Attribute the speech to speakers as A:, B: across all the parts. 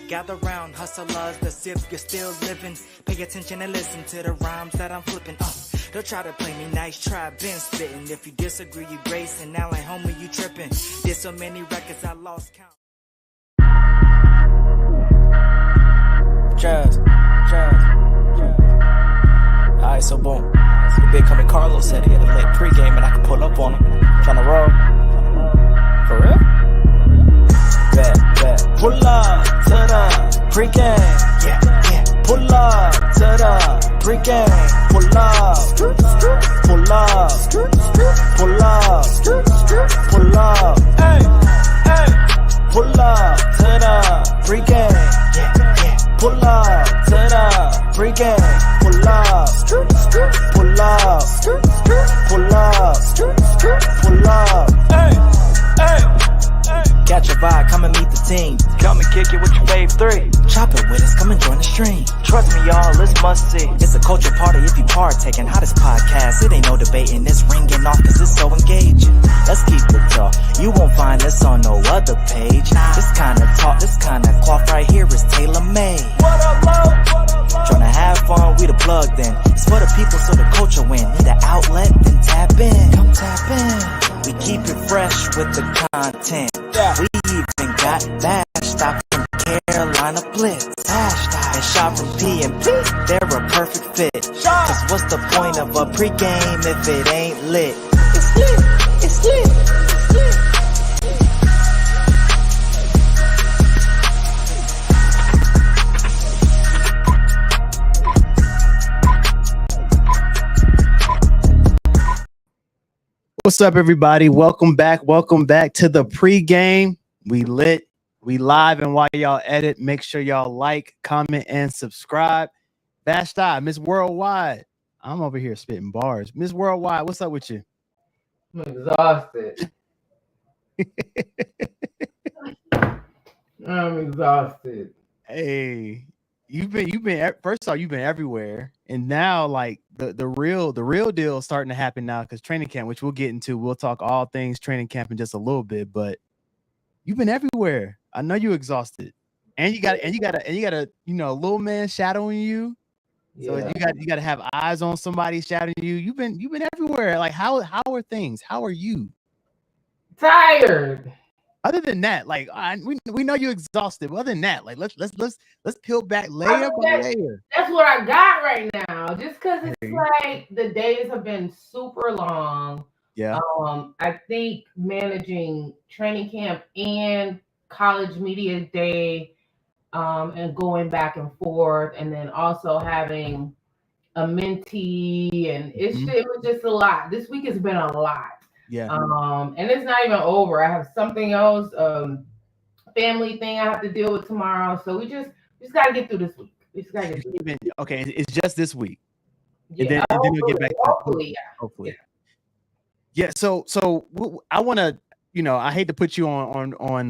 A: Gather round, hustlers, to see if you're still living. Pay attention and listen to the rhymes that I'm flipping. Don't try to play me nice, try been spitting. If you disagree, you gracing. Now like homie, you tripping. Did so many records, I lost count. Jazz. Alright, so boom. The big coming Carlos said he had a late pregame and I can pull up on him. Tryna roll. For real? Bet. Pull up to the pregame. Yeah. Pull up to the pregame. Pull up. Pull up. Pull up. Pull up. Hey. Pull up to the pregame. Yeah. Pull up to the pregame. Pull up. Pull up. Hey. Catch your vibe, come and meet the team. Come and kick it with your fave 3. Chop it with us, come and join the stream. Trust me, y'all, it's must see. It's a culture party if you partaking. Hottest podcast, it ain't no debating. It's ringing off cause it's so engaging. Let's keep it talk. You won't find this on no other page. This kind of talk, this kind of cloth right here is tailor-made. What up, love? Tryna have fun, we the plug then. It's for the people so the culture win. Need an outlet, then tap in. Come tap in. We keep it fresh with the content. We even got Bash Stop from Carolina Blitz. And Shot from P&P, they're a perfect fit. Cause what's the point of a pregame if it ain't lit? It's lit, it's lit, it's lit.
B: What's up, everybody? Welcome back to the pregame. We lit, we live, and while y'all edit, make sure y'all like, comment, and subscribe. Bash Stop, Miss Worldwide. I'm over here spitting bars. Miss Worldwide, what's up with you?
C: I'm exhausted. I'm exhausted.
B: Hey, you've been first off, you've been everywhere, and now like the real deal is starting to happen now because training camp, which we'll get into. We'll talk all things training camp in just a little bit, but you've been everywhere. I know you're exhausted, and you got a little man shadowing you. So you got to have eyes on somebody shadowing you. You've been everywhere. Like how are things? How are you?
C: Tired.
B: Other than that, like we know you're exhausted. But other than that, like let's peel back layer by layer.
C: That's what I got right now. Just because it's like the days have been super long.
B: Yeah.
C: I think managing training camp and college media day, and going back and forth, and then also having a mentee, and it was just a lot. This week has been a lot.
B: Yeah.
C: And it's not even over. I have something else, family thing I have to deal with tomorrow. So we just gotta get through this week. We just gotta get through this week.
B: Okay, it's just this week.
C: Yeah.
B: And then we'll get back to
C: hopefully.
B: Yeah. So I want to, I hate to put you on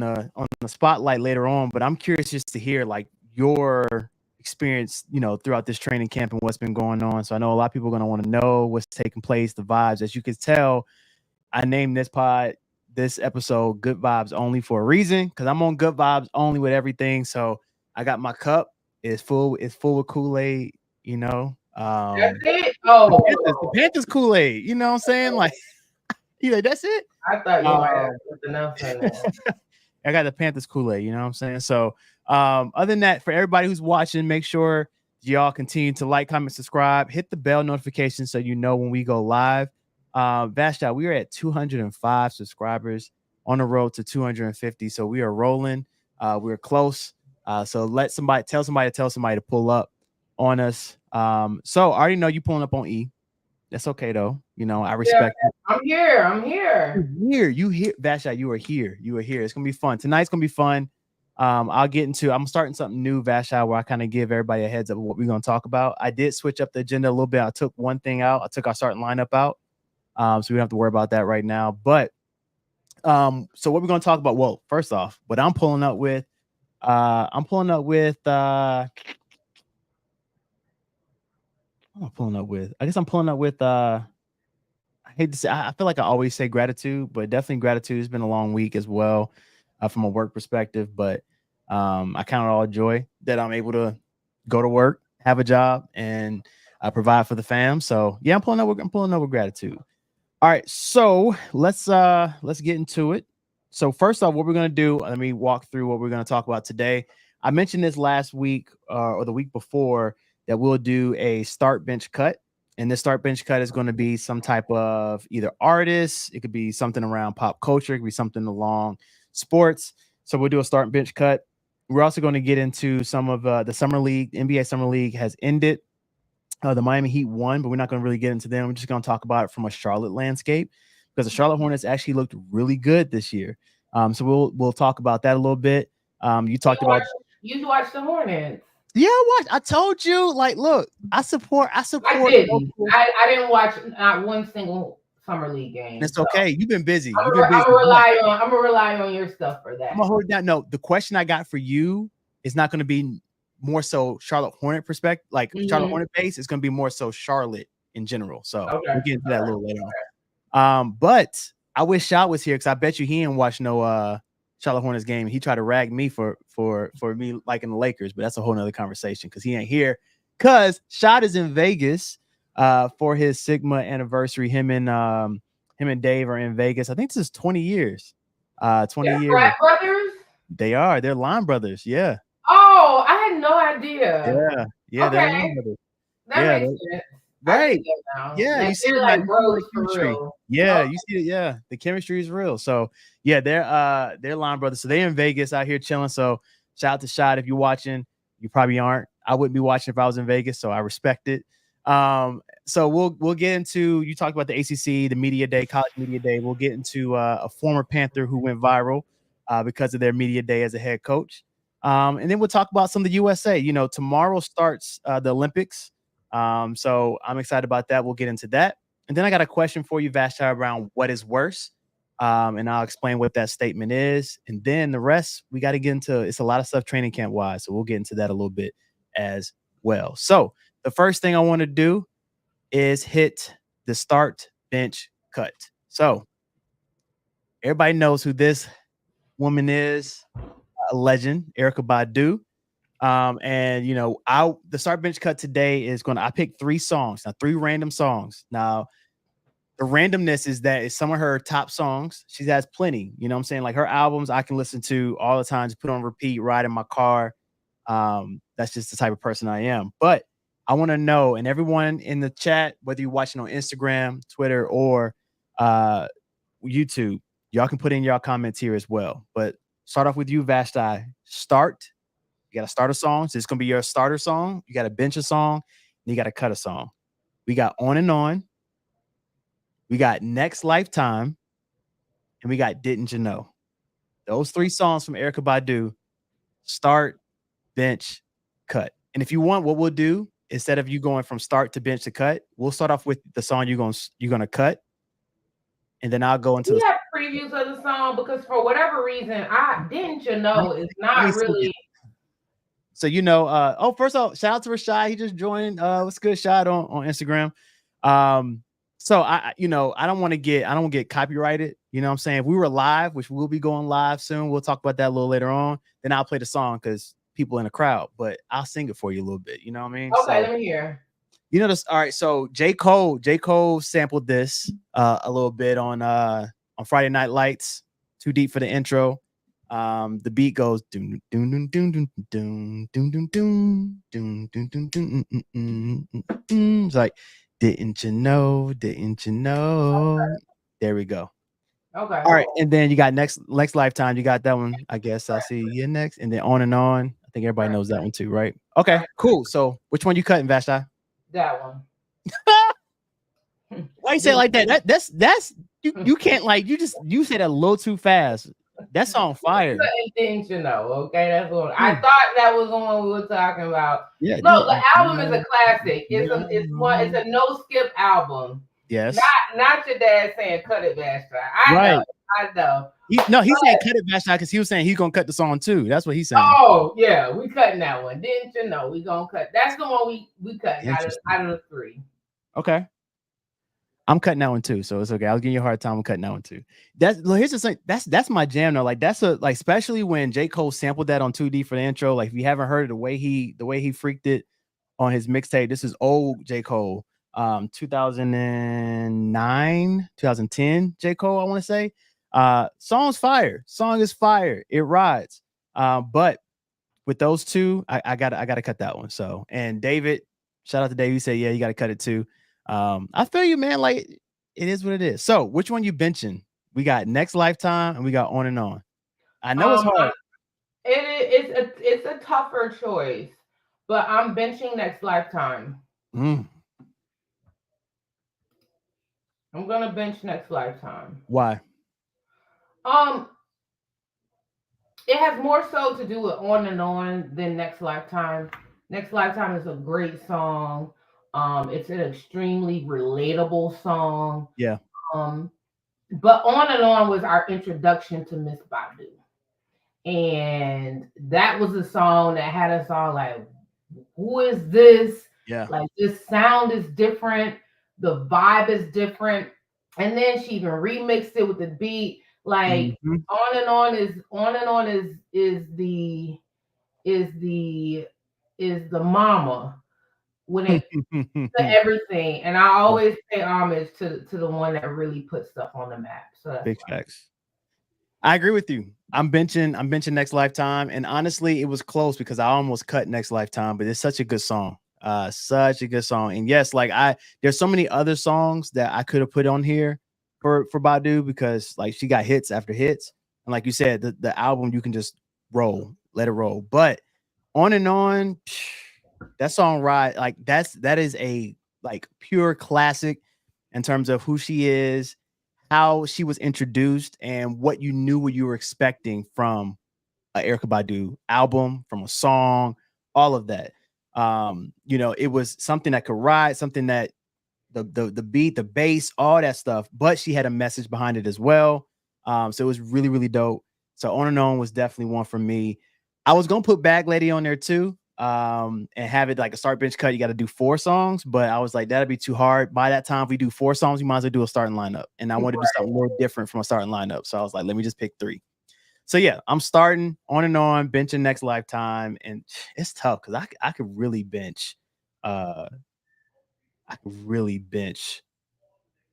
B: the spotlight later on, but I'm curious just to hear like your experience, throughout this training camp and what's been going on. So I know a lot of people are going to want to know what's taking place, the vibes. As you can tell, I named this episode Good Vibes Only for a reason, because I'm on Good Vibes Only with everything. So I got my cup. It's full with Kool-Aid,
C: That's it? Oh.
B: The Panthers Kool-Aid, you know what I'm saying? Like, that's it?
C: I thought you might have something else in there.
B: I got the Panthers Kool-Aid, you know what I'm saying? So other than that, for everybody who's watching, make sure y'all continue to like, comment, subscribe, hit the bell notification so you know when we go live. Vashta, we are at 205 subscribers, on the road to 250. So we are rolling. We're close. So tell somebody to pull up on us. So I already know you pulling up on E. That's okay though. I respect it.
C: I'm here.
B: You here, Vashta, you are here. It's gonna be fun. Tonight's gonna be fun. I'm starting something new, Vashta, where I kind of give everybody a heads up of what we're gonna talk about. I did switch up the agenda a little bit. I took one thing out. I took our starting lineup out. So we don't have to worry about that right now. But so what we're going to talk about? Well, first off, what I'm pulling up with, I hate to say, I feel like I always say gratitude, but definitely gratitude. It's been a long week as well, from a work perspective. But I count it all joy that I'm able to go to work, have a job, and provide for the fam. So yeah, I'm pulling up with gratitude. All right, so let's get into it. So first off, what we're gonna do, let me walk through what we're gonna talk about today. I mentioned this last week or the week before that we'll do a start bench cut, and this start bench cut is going to be some type of either artist, it could be something around pop culture, it could be something along sports. So we'll do a start bench cut. We're also going to get into some of the summer league. The NBA summer league has ended. The Miami Heat won, but we're not going to really get into them. We're just going to talk about it from a Charlotte landscape because the Charlotte Hornets actually looked really good this year. So we'll talk about that a little bit. You talked about
C: you watched the Hornets.
B: Yeah, I told you. Like, look, I support.
C: I didn't. I didn't watch not one single summer league game.
B: It's okay. You've been busy.
C: I'm gonna rely on your stuff for that.
B: I'm gonna hold it down. No, the question I got for you is not going to be more so Charlotte Hornet perspective, like Charlotte Hornet base. It's going to be more so Charlotte in general. So we'll get into that a little later on. But I wish Shot was here because I bet you he didn't watch no Charlotte Hornets game. He tried to rag me for me liking the Lakers, but that's a whole nother conversation because he ain't here. Because Shot is in Vegas for his Sigma anniversary. Him and Dave are in Vegas. I think this is 20 years. 20 years.
C: Frat brothers?
B: They are. They're line brothers. Yeah.
C: Oh, I had no idea.
B: Yeah.
C: Okay.
B: They're line brothers.
C: That makes sense.
B: Right.
C: Yeah,
B: you see
C: like bros for real.
B: Yeah, you see it. Yeah, the chemistry is real. So yeah, they're line brothers. So they're in Vegas out here chilling. So shout out to Shot if you're watching. You probably aren't. I wouldn't be watching if I was in Vegas, so I respect it. So we'll get into, you talked about the ACC, the media day, college media day. We'll get into a former Panther who went viral because of their media day as a head coach. And then we'll talk about some of the USA. You know, tomorrow starts the Olympics. So I'm excited about that. We'll get into that. And then I got a question for you, Vashti, around what is worse. And I'll explain what that statement is. And then the rest, we got to get into, it's a lot of stuff training camp wise. So we'll get into that a little bit as well. So the first thing I want to do is hit the start bench cut. So everybody knows who this woman is, a legend, Erykah Badu. And you know, the start bench cut today is I picked 3 songs, now 3 random songs. Now, the randomness is that it's some of her top songs. She has plenty, you know what I'm saying? Like her albums I can listen to all the time, just put on repeat, ride in my car. That's just the type of person I am. But I want to know, and everyone in the chat, whether you're watching on Instagram, Twitter, or YouTube, y'all can put in y'all comments here as well. But start off with you, Vashti. Start. You got to start a song. So it's going to be your starter song. You got to bench a song. And you got to cut a song. We got On and On. We got Next Lifetime. And we got Didn't You Know. Those 3 songs from Erykah Badu. Start, bench, cut. And if you want, what we'll do, instead of you going from start to bench to cut, we'll start off with the song you're going to cut. And then I'll go into
C: we have previews of the song because for whatever reason, Didn't You Know is not really.
B: So, you know, first off, shout out to Rashad. He just joined. What's good, Shad, on Instagram. So I don't want to get copyrighted. You know what I'm saying? If we were live, which we'll be going live soon, we'll talk about that a little later on. Then I'll play the song because people in the crowd, but I'll sing it for you a little bit. You know what I mean?
C: Okay, let me hear.
B: You know this. All right. So J. Cole sampled this a little bit on Friday Night Lights. Too deep for the intro. The beat goes doom doom doom doom doom doom doom doom doom doom doom doom doom. It's like, didn't you know? Didn't you know? Okay. There we go.
C: Okay.
B: All right, and then you got next Lifetime. You got that one. I guess I'll see you next. And then On and On. I think everybody knows that one too, right? Okay, cool. So which one you cutting, Vashti?
C: That one.
B: Why you say it like that? That's you can't, like, you said that a little too fast. That's on fire.
C: Didn't you know? Okay, that's what I thought that was the one we were talking about.
B: Yeah.
C: No, the album is a classic. It's a no skip album.
B: Yes.
C: Not your dad saying cut it, Vashti. I know.
B: He said cut it, Vashti, because he was saying he's gonna cut the song too. That's what he's saying.
C: Oh yeah, we cutting that one. Didn't you know? We gonna cut. That's the one we cut out of the 3.
B: Okay. I'm cutting that one too, so it's okay. I'll give you a hard time. I'm cutting that one too. Here's the thing. That's my jam though. Like that's especially when J. Cole sampled that on 2D for the intro. Like if you haven't heard it, the way he freaked it on his mixtape. This is old J. Cole, 2009, 2010 J. Cole. I want to say, song's fire. Song is fire. It rides. But with those two, I gotta cut that one. So and David, shout out to David. He said, yeah, you gotta cut it too. I feel you, man. Like it is what it is. So which one you benching? We got Next Lifetime and we got On and On. I know it's hard.
C: It's a tougher choice, but I'm benching Next Lifetime. I'm gonna bench Next Lifetime.
B: Why?
C: It has more so to do with On and On than Next Lifetime. Next Lifetime is a great song. It's an extremely relatable song.
B: Yeah.
C: But On and On was our introduction to Miss Badu. And that was a song that had us all like, who is this?
B: Yeah.
C: Like this sound is different. The vibe is different. And then she even remixed it with the beat. Like On and On is the mama when it to everything. And I always pay homage to the one that really put stuff on the map. So that's
B: big facts. I agree with you. I'm benching Next Lifetime. And honestly, it was close because I almost cut Next Lifetime, but it's such a good song. Such a good song. And yes, like there's so many other songs that I could have put on here for Badu because like she got hits after hits. And like you said, the album you can just let it roll. But On and On, that song ride, like that is a like pure classic in terms of who she is, how she was introduced, and what you knew what you were expecting from a Erykah Badu album, from a song, all of that. It was something that could ride, something that the beat, the bass, all that stuff, but she had a message behind it as well. So it was really, really dope. So On and On was definitely one for me. I was gonna put Bag Lady on there too, and have it like a start bench cut. You got to do 4 songs, but I was like, that'd be too hard. By that time, if we do 4 songs, we might as well do a starting lineup. And I wanted to do something more different from a starting lineup. So I was like, let me just pick 3. So yeah, I'm starting On and On, benching Next Lifetime, and it's tough because I could really bench. I could really bench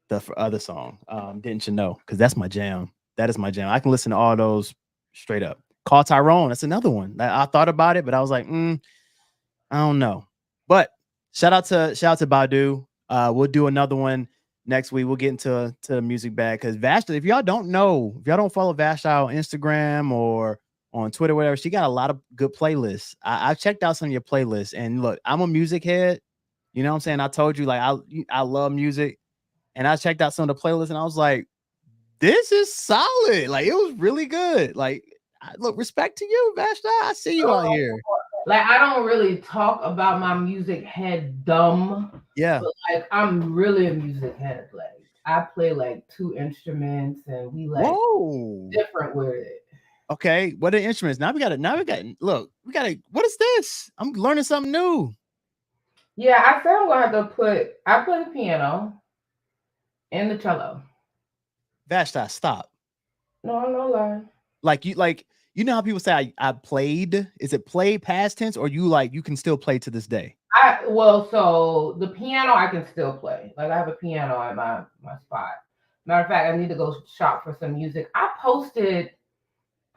B: the other song. Didn't you know? Because that's my jam. That is my jam. I can listen to all those straight up. Call Tyrone. That's another one. I thought about it, but I was like, I don't know. But shout out to Badu. We'll do another one next week. We'll get into music bag because Vashta, if y'all don't follow Vashta on Instagram or on Twitter, whatever, she got a lot of good playlists. I've checked out some of your playlists, and look, I'm a music head. You know what I'm saying? I told you, like, I love music, and I checked out some of the playlists, and I was like, this is solid. Like, it was really good. Like, look, respect to you, Vashta. I see you out here.
C: Like, I don't really talk about my music head dumb.
B: Yeah.
C: But like, I'm really a music head. Like, I play like 2 instruments, and we like different with it.
B: Okay, what are the instruments? What is this? I'm learning something new.
C: Yeah, I said I'm gonna have to I play the piano and the cello.
B: Vashta, stop.
C: No, I'm not lying.
B: You know how people say I played? Is it played past tense, or you can still play to this day?
C: So the piano I can still play. Like, I have a piano at my spot. Matter of fact, I need to go shop for some music. I posted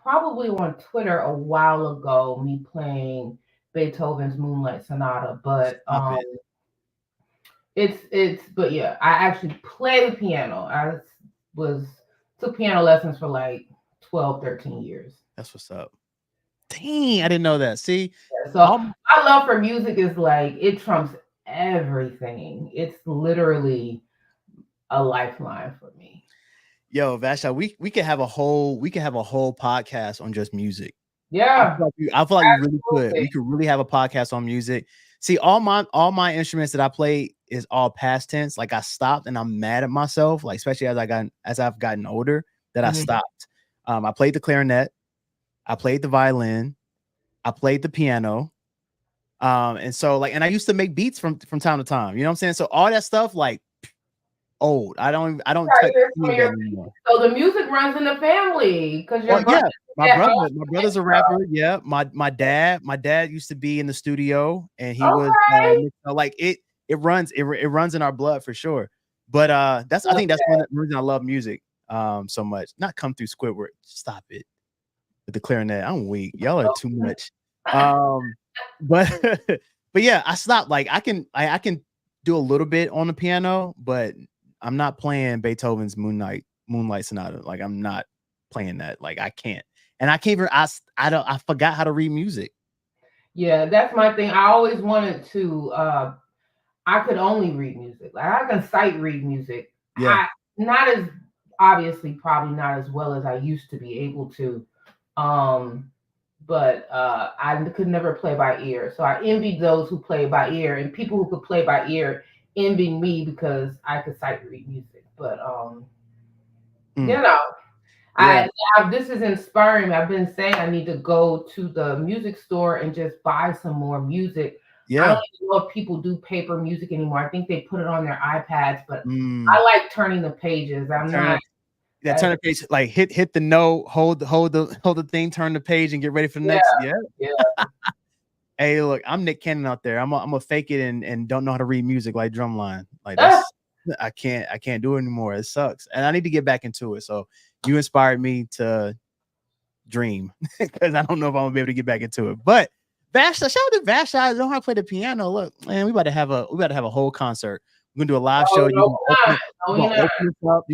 C: probably on Twitter a while ago me playing Beethoven's Moonlight Sonata, but but yeah, I actually play the piano. I took piano lessons for like 12, 13 years.
B: That's what's up. Dang, I didn't know that. See,
C: yeah, so my love for music is like, it trumps everything. It's literally a lifeline for me.
B: Yo, Vashta, we could have a whole podcast on just music.
C: Yeah,
B: I feel like we really could. We could really have a podcast on music. See, all my instruments that I play is all past tense. Like, I stopped, and I'm mad at myself. Like, especially as I've gotten older, that I stopped. I played the clarinet, I played the violin, I played the piano, and so and I used to make beats from time to time. You know what I'm saying? So all that stuff, like, old. I don't
C: Right,
B: touch
C: here's
B: any
C: some
B: of
C: of
B: that
C: your-
B: anymore.
C: So the music runs in the family because
B: Well,
C: your brother.
B: yeah,
C: Yeah,
B: my brother's a rapper. Yeah, my dad used to be in the studio, and he was
C: okay.
B: like it runs in our blood for sure. But I think that's one reason I love music so much. Not Come Through Squidward. Stop it with the clarinet. I'm weak. Y'all are too much. But but yeah, I stopped. Like I can do a little bit on the piano, but I'm not playing Beethoven's Moonlight Sonata. Like I'm not playing that. Like I can't. And I can't even I forgot how to read music.
C: Yeah, that's my thing. I always wanted to. I could only read music. Like I can sight read music.
B: Yeah.
C: Not as obviously, probably not as well as I used to be able to. But I could never play by ear. So I envied those who play by ear, and people who could play by ear envied me because I could sight read music. But you know,
B: Yeah.
C: this is inspiring me. I've been saying I need to go to the music store and just buy some more music. I don't even know if people do paper music anymore. I think they put it on their iPads, but I like turning the pages. I'm not.
B: Yeah, turn the page, like hit the note, hold the thing, turn the page, and get ready for the next. Yeah. Hey, look, I'm Nick Cannon out there. I'm gonna fake it and don't know how to read music like Drumline. Like that's I can't do it anymore. It sucks, and I need to get back into it. So you inspired me to dream because I don't know if I'm gonna be able to get back into it. But Vash, shout out to Vash. I don't know how to play the piano. Look, man, we about to have a whole concert. We're gonna do a live show. You're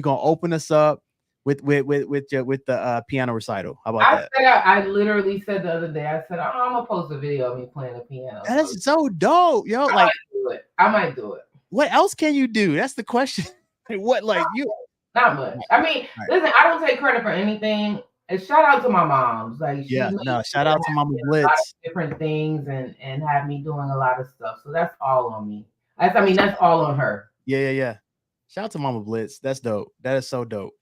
B: gonna open us up with the piano recital. How about that?
C: I literally said the other day, I said, I'm gonna post a video of me playing the piano.
B: That is so dope, yo. Like,
C: I might do it.
B: What else can you do? That's the question. What, like you?
C: Not much. I mean, listen, I don't take credit for anything. And shout out to my moms. Like,
B: shout out to Mama Blitz.
C: Different things and have me doing a lot of stuff. So that's all on me. That's all on her.
B: Yeah. Shout out to Mama Blitz. That's dope. That is so dope.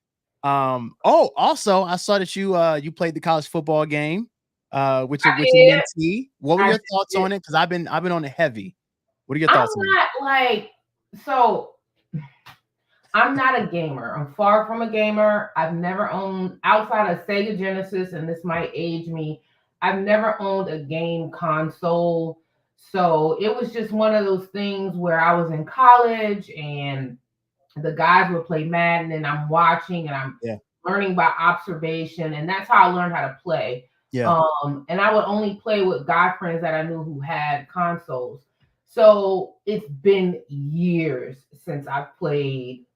B: Also, I saw that you played the college football game with your mentee. What were your thoughts on it? Because I've been on it heavy. What are your thoughts on it?
C: I'm not a gamer. I'm far from a gamer. I've never owned, outside of Sega Genesis, and this might age me, I've never owned a game console. So it was just one of those things where I was in college and the guys would play Madden and I'm watching and I'm learning by observation. And that's how I learned how to play. And I would only play with guy friends that I knew who had consoles. So it's been years since I've played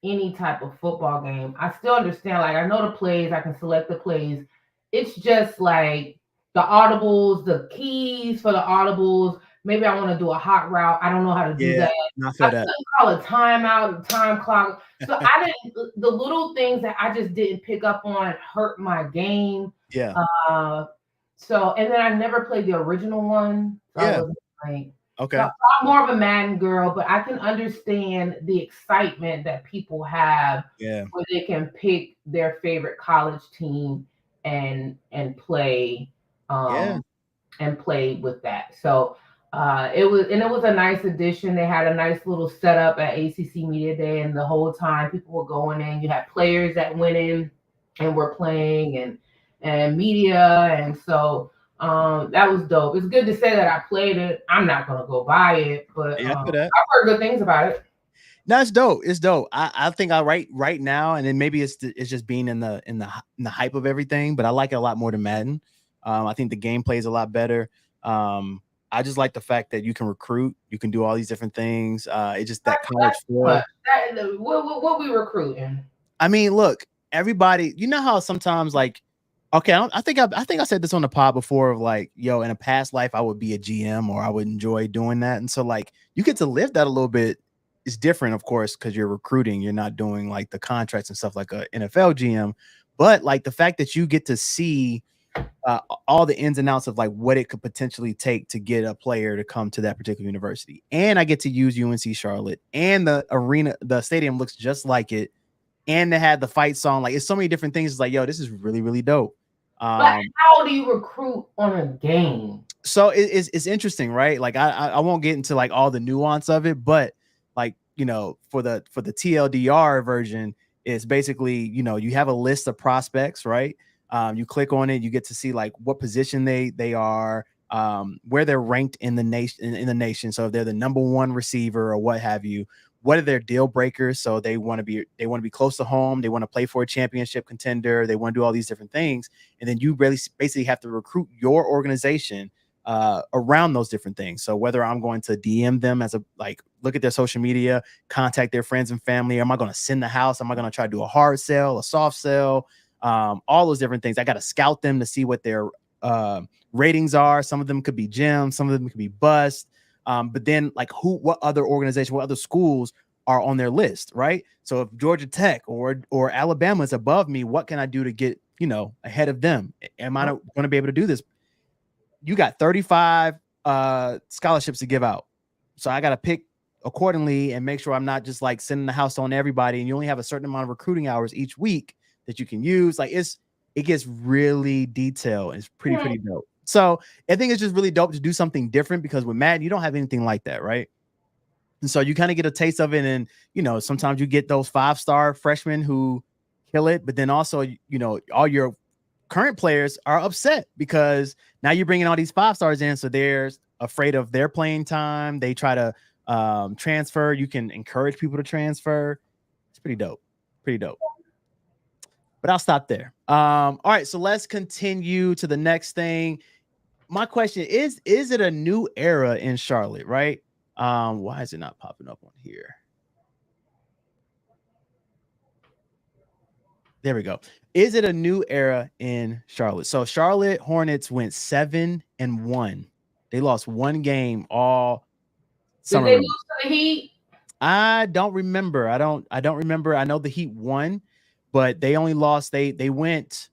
C: any type of football game. I still understand, like I know the plays, I can select the plays. It's just like the audibles, the keys for the audibles. Maybe I want to do a hot route. I don't know how to do that. I couldn't call a timeout, time clock. So the little things that I just didn't pick up on hurt my game. So, and then I never played the original one. So I wasn't playing.
B: Okay.
C: So I'm more of a Madden girl, but I can understand the excitement that people have where they can pick their favorite college team and play and play with that. So it was a nice addition. They had a nice little setup at ACC Media Day, and the whole time people were going in. You had players that went in and were playing and media, and so that was dope. It's good to say that I played it. I'm not gonna go buy it, but I've heard good things about it.
B: That's dope. It's dope. I think right now, and then maybe it's just being in the hype of everything, but I like it a lot more than Madden. I think the gameplay is a lot better. I just like the fact that you can recruit, you can do all these different things. It's just that college feel.
C: What we recruiting?
B: I mean, look, everybody. You know how sometimes like. Okay, I think I said this on the pod before of like, yo, in a past life, I would be a GM or I would enjoy doing that. And so like you get to live that a little bit. It's different, of course, because you're recruiting. You're not doing like the contracts and stuff like a NFL GM. But like the fact that you get to see all the ins and outs of like what it could potentially take to get a player to come to that particular university. And I get to use UNC Charlotte, and the stadium looks just like it. And they had the fight song. Like it's so many different things. It's like, yo, this is really, really dope.
C: But how do you recruit on a game?
B: So it's interesting, right? Like I won't get into like all the nuance of it, but like for the TLDR version is basically, you have a list of prospects, right? You click on it, you get to see like what position they are, where they're ranked in the nation. So if they're the number one receiver or what have you, what are their deal breakers? So they want to be close to home. They want to play for a championship contender. They want to do all these different things. And then you really basically have to recruit your organization around those different things. So whether I'm going to DM them look at their social media, contact their friends and family, am I going to send the house? Am I going to try to do a hard sell, a soft sell? All those different things. I got to scout them to see what their ratings are. Some of them could be gems, some of them could be bust. But then like what other organization, what other schools are on their list, right? So if Georgia Tech or Alabama is above me, what can I do to get, ahead of them? Am I going to be able to do this? You got 35 scholarships to give out. So I got to pick accordingly and make sure I'm not just like sending the house on everybody. And you only have a certain amount of recruiting hours each week that you can use. Like it gets really detailed. It's pretty dope. So I think it's just really dope to do something different because with Madden, you don't have anything like that, right? And so you kind of get a taste of it. And, sometimes you get those 5-star freshmen who kill it. But then also, all your current players are upset because now you're bringing all these 5-stars in. So they're afraid of their playing time. They try to transfer. You can encourage people to transfer. It's pretty dope. But I'll stop there. All right, so let's continue to the next thing. My question is it a new era in Charlotte, right? Why is it not popping up on here? There we go. Is it a new era in Charlotte? So Charlotte Hornets went 7-1. They lost one game all summer.
C: Did they lose to the Heat?
B: I don't remember. I don't remember. I know the Heat won, but they only lost. They went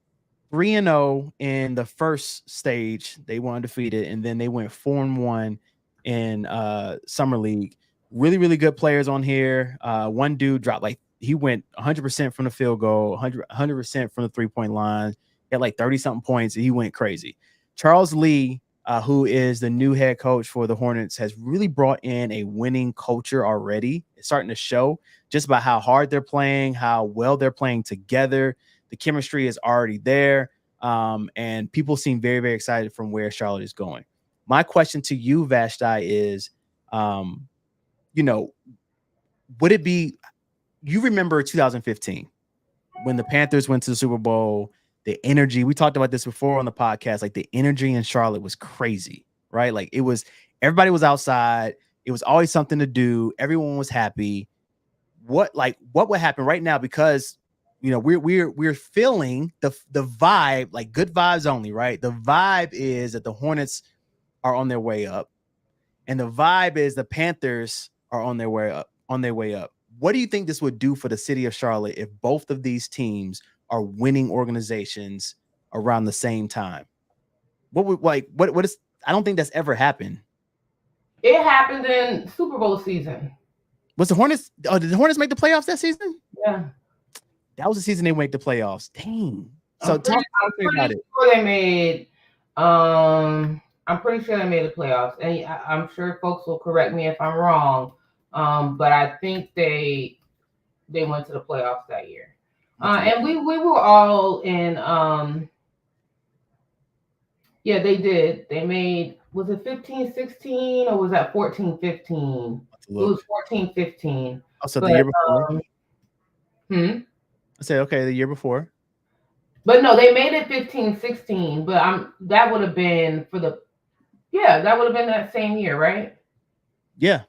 B: 3-0 in the first stage. They were undefeated, and then they went 4-1 in summer league. Really, really good players on here. One dude dropped he went 100% from the field goal, 100% from the 3-point line. He had 30-something points, and he went crazy. Charles Lee, who is the new head coach for the Hornets, has really brought in a winning culture already. It's starting to show just by how hard they're playing, how well they're playing together. The chemistry is already there, and people seem very, very excited from where Charlotte is going. My question to you, Vashti, is, would it be – you remember 2015 when the Panthers went to the Super Bowl, the energy – we talked about this before on the podcast, the energy in Charlotte was crazy, right? Everybody was outside. It was always something to do. Everyone was happy. What would happen right now? Because we're feeling the vibe, good vibes only, right? The vibe is that the Hornets are on their way up, and the vibe is the Panthers are on their way up. What do you think this would do for the city of Charlotte if both of these teams are winning organizations around the same time? What is? I don't think that's ever happened.
C: It happened in Super Bowl season.
B: Was the Hornets? Oh, did the Hornets make the playoffs that season?
C: Yeah.
B: That was the season they make the playoffs. Dang. So
C: I'm pretty sure they made. I'm pretty sure they made the playoffs, and I'm sure folks will correct me if I'm wrong. But I think they went to the playoffs that year. And we were all in. Yeah, they did. They made. Was it 15-16 or was that 14-15? It was 14-15.
B: Also, the year before.
C: I
B: said, okay, the year before.
C: But no, they made it 15-16. But that would have been that would have been that same year, right?
B: Yeah.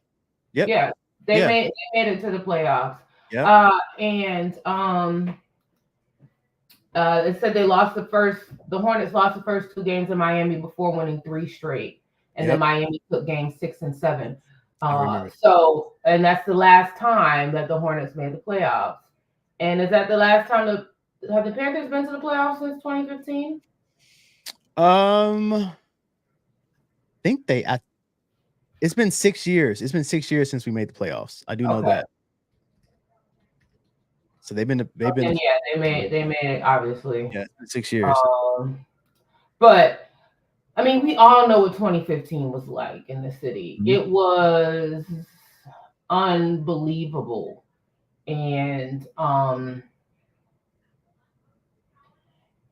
B: Yep.
C: Yeah. They made it to the playoffs.
B: Yeah.
C: It said the Hornets lost the first 2 games in Miami before winning 3 straight. And then Miami took games 6 and 7. And that's the last time that the Hornets made the playoffs. And is that the last time have the Panthers been to the playoffs since 2015?
B: It's been 6 years. It's been 6 years since we made the playoffs. I do know that. So they made
C: it, obviously.
B: Yeah, it's been 6 years.
C: But I mean, we all know what 2015 was like in the city. Mm-hmm. It was unbelievable. And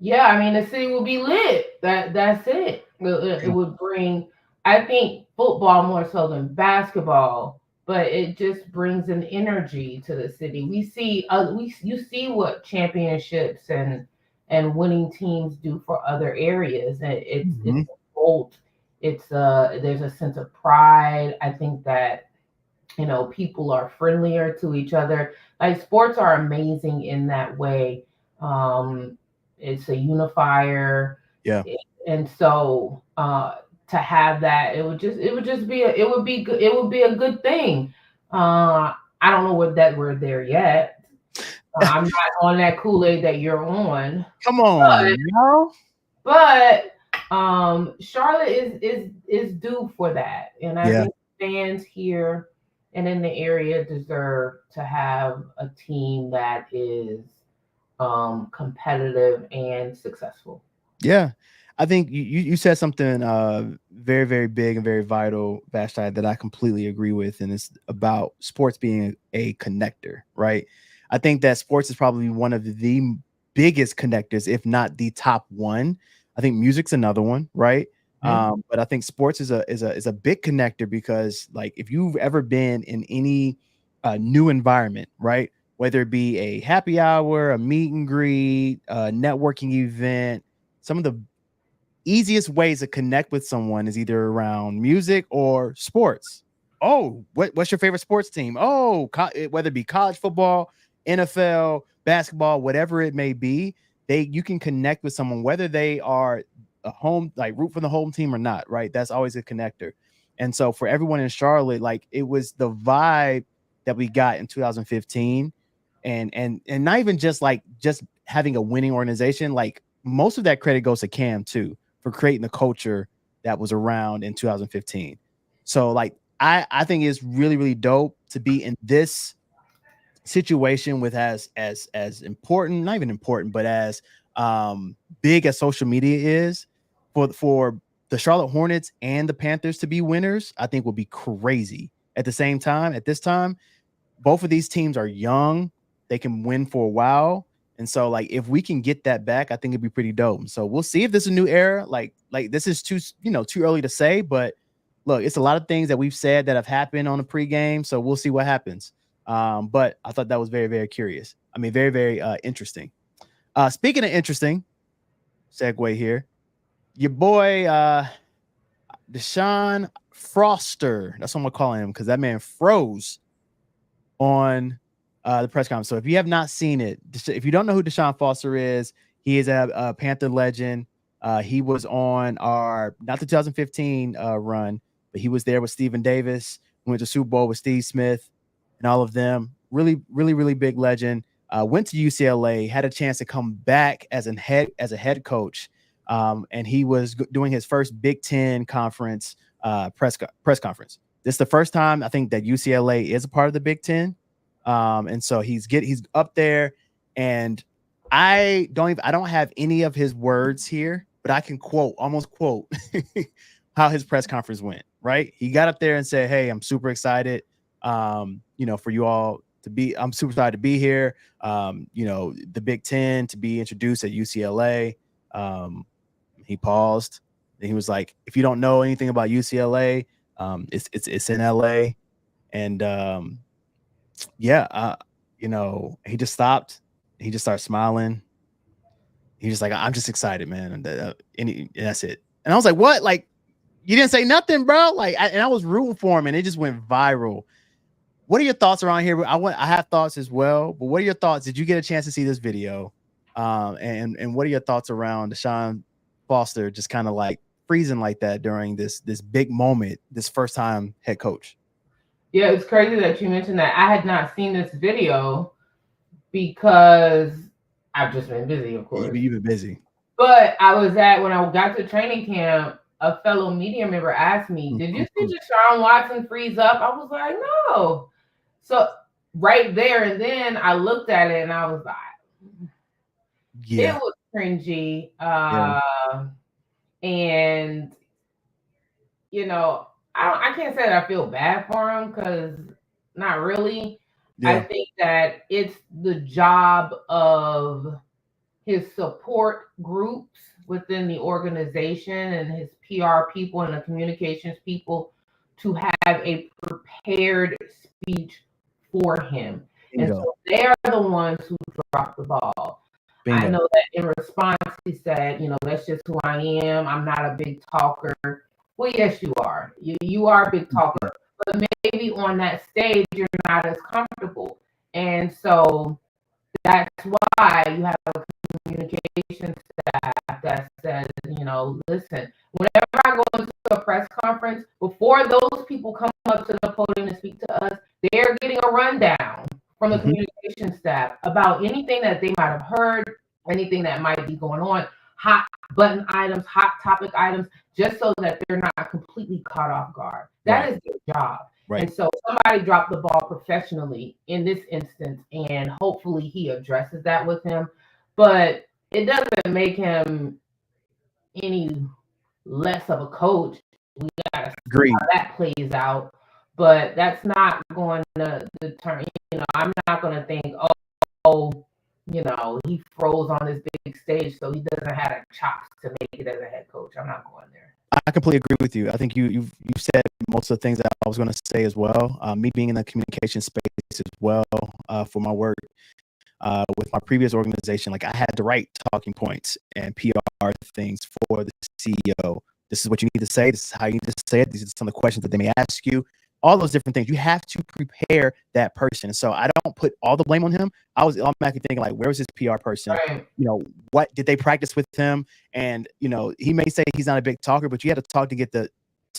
C: yeah, I mean, the city will be lit. That's it. It would bring, I think, football more so than basketball, but it just brings an energy to the city. We see, you see what championships and winning teams do for other areas, and it's a bolt. It's there's a sense of pride. I think that people are friendlier to each other. Like, sports are amazing in that way. um it's a unifier.
B: Yeah.
C: And so to have that, it would just be it would be good, it would be a good thing. I don't know what that we're there yet. I'm not on that Kool-Aid that you're on.
B: Come on, no.
C: But Charlotte is due for that, and I
B: Yeah.
C: think fans here and in the area deserve to have a team that is competitive and successful.
B: Yeah. I think you said something very, very big and very vital, Vashti, that I completely agree with. And it's about sports being a connector, right? I think that sports is probably one of the biggest connectors, if not the top one. I think music's another one, right? But I think sports is a big connector because, like, if you've ever been in any new environment, right? Whether it be a happy hour, a meet and greet, a networking event, some of the easiest ways to connect with someone is either around music or sports. Oh, what's your favorite sports team? Oh, whether it be college football, NFL, basketball, whatever it may be, you can connect with someone whether they are a home, like, root for the home team or not, right? That's always a connector. And so for everyone in Charlotte, like, it was the vibe that we got in 2015, and not even just having a winning organization. Like, most of that credit goes to Cam too, for creating the culture that was around in 2015. So, like, I think it's really, really dope to be in this situation with as important, not even important, but as big as social media is, for the Charlotte Hornets and the Panthers to be winners. I think will be crazy. At the same time, at this time, both of these teams are young. They can win for a while. And so, like, if we can get that back, I think it'd be pretty dope. So we'll see if this is a new era. Like this is too early to say, but look, it's a lot of things that we've said that have happened on the pregame. So we'll see what happens. But I thought that was very, very curious. I mean, very, very interesting. Speaking of interesting, segue here. Your boy Deshaun Foster. That's what I'm gonna call him, because that man froze on the press conference. So if you have not seen it, if you don't know who Deshaun Foster is, he is a Panther legend. He was on our, not the 2015 run, but he was there with Stephen Davis. We went to Super Bowl with Steve Smith and all of them. Really, really, really big legend. Went to UCLA, had a chance to come back as a head coach. And he was doing his first Big Ten conference press conference. This is the first time I think that UCLA is a part of the Big Ten. And so he's up there, and I don't have any of his words here, but I can almost quote how his press conference went, right? He got up there and said, "Hey, I'm super excited, for you all to be, I'm super excited to be here. The Big Ten to be introduced at UCLA." He paused, and he was like, "If you don't know anything about UCLA, it's in LA." And he just stopped. He just started smiling. He's just like, "I'm just excited, man." And that's it. And I was like, "What? Like, you didn't say nothing, bro?" Like, I was rooting for him, and it just went viral. What are your thoughts around here? I have thoughts as well, but what are your thoughts? Did you get a chance to see this video? And what are your thoughts around Deshaun Foster just kind of like freezing like that during this big moment, this first time head coach?
C: Yeah, it's crazy that you mentioned that. I had not seen this video because I've just been busy, of course.
B: You've been busy.
C: But when I got to training camp, a fellow media member asked me, "Did you see Deshaun Watson freeze up?" I was like, "No." So right there and then I looked at it and I was like,
B: yeah,
C: it was cringy.
B: Yeah.
C: And I can't say that I feel bad for him, because not really. I
B: Yeah.
C: think that it's the job of his support groups within the organization and his PR people and the communications people to have a prepared speech for him. And
B: Bingo.
C: so they are the ones who drop the ball. I
B: Bingo.
C: know that in response, he said, that's just who I am. I'm not a big talker. Well, yes, you are. You are a big talker, but maybe on that stage, you're not as comfortable. And so that's why you have a communication staff that says, listen, whenever I go into a press conference, before those people come up to the podium to speak to us, they're getting a rundown from the communication staff about anything that they might have heard, anything that might be going on, hot button items, hot topic items, just so that they're not completely caught off guard. That is their job.
B: Right.
C: And so somebody dropped the ball professionally in this instance, and hopefully he addresses that with him. But it doesn't make him any less of a coach. We gotta see how that plays out. But that's not going to determine, I'm not going to think, he froze on this big stage, so he doesn't have the chops to make it as a head coach. I'm not going there.
B: I completely agree with you. I think you've said most of the things that I was going to say as well. Me being in the communication space as well for my work with my previous organization, like I had to write talking points and PR things for the CEO. This is what you need to say. This is how you need to say it. These are some of the questions that they may ask you. All those different things. You have to prepare that person. So I don't put all the blame on him. I was automatically thinking, like, where was his PR person?
C: Right.
B: What did they practice with him? And he may say he's not a big talker, but you had to talk to get to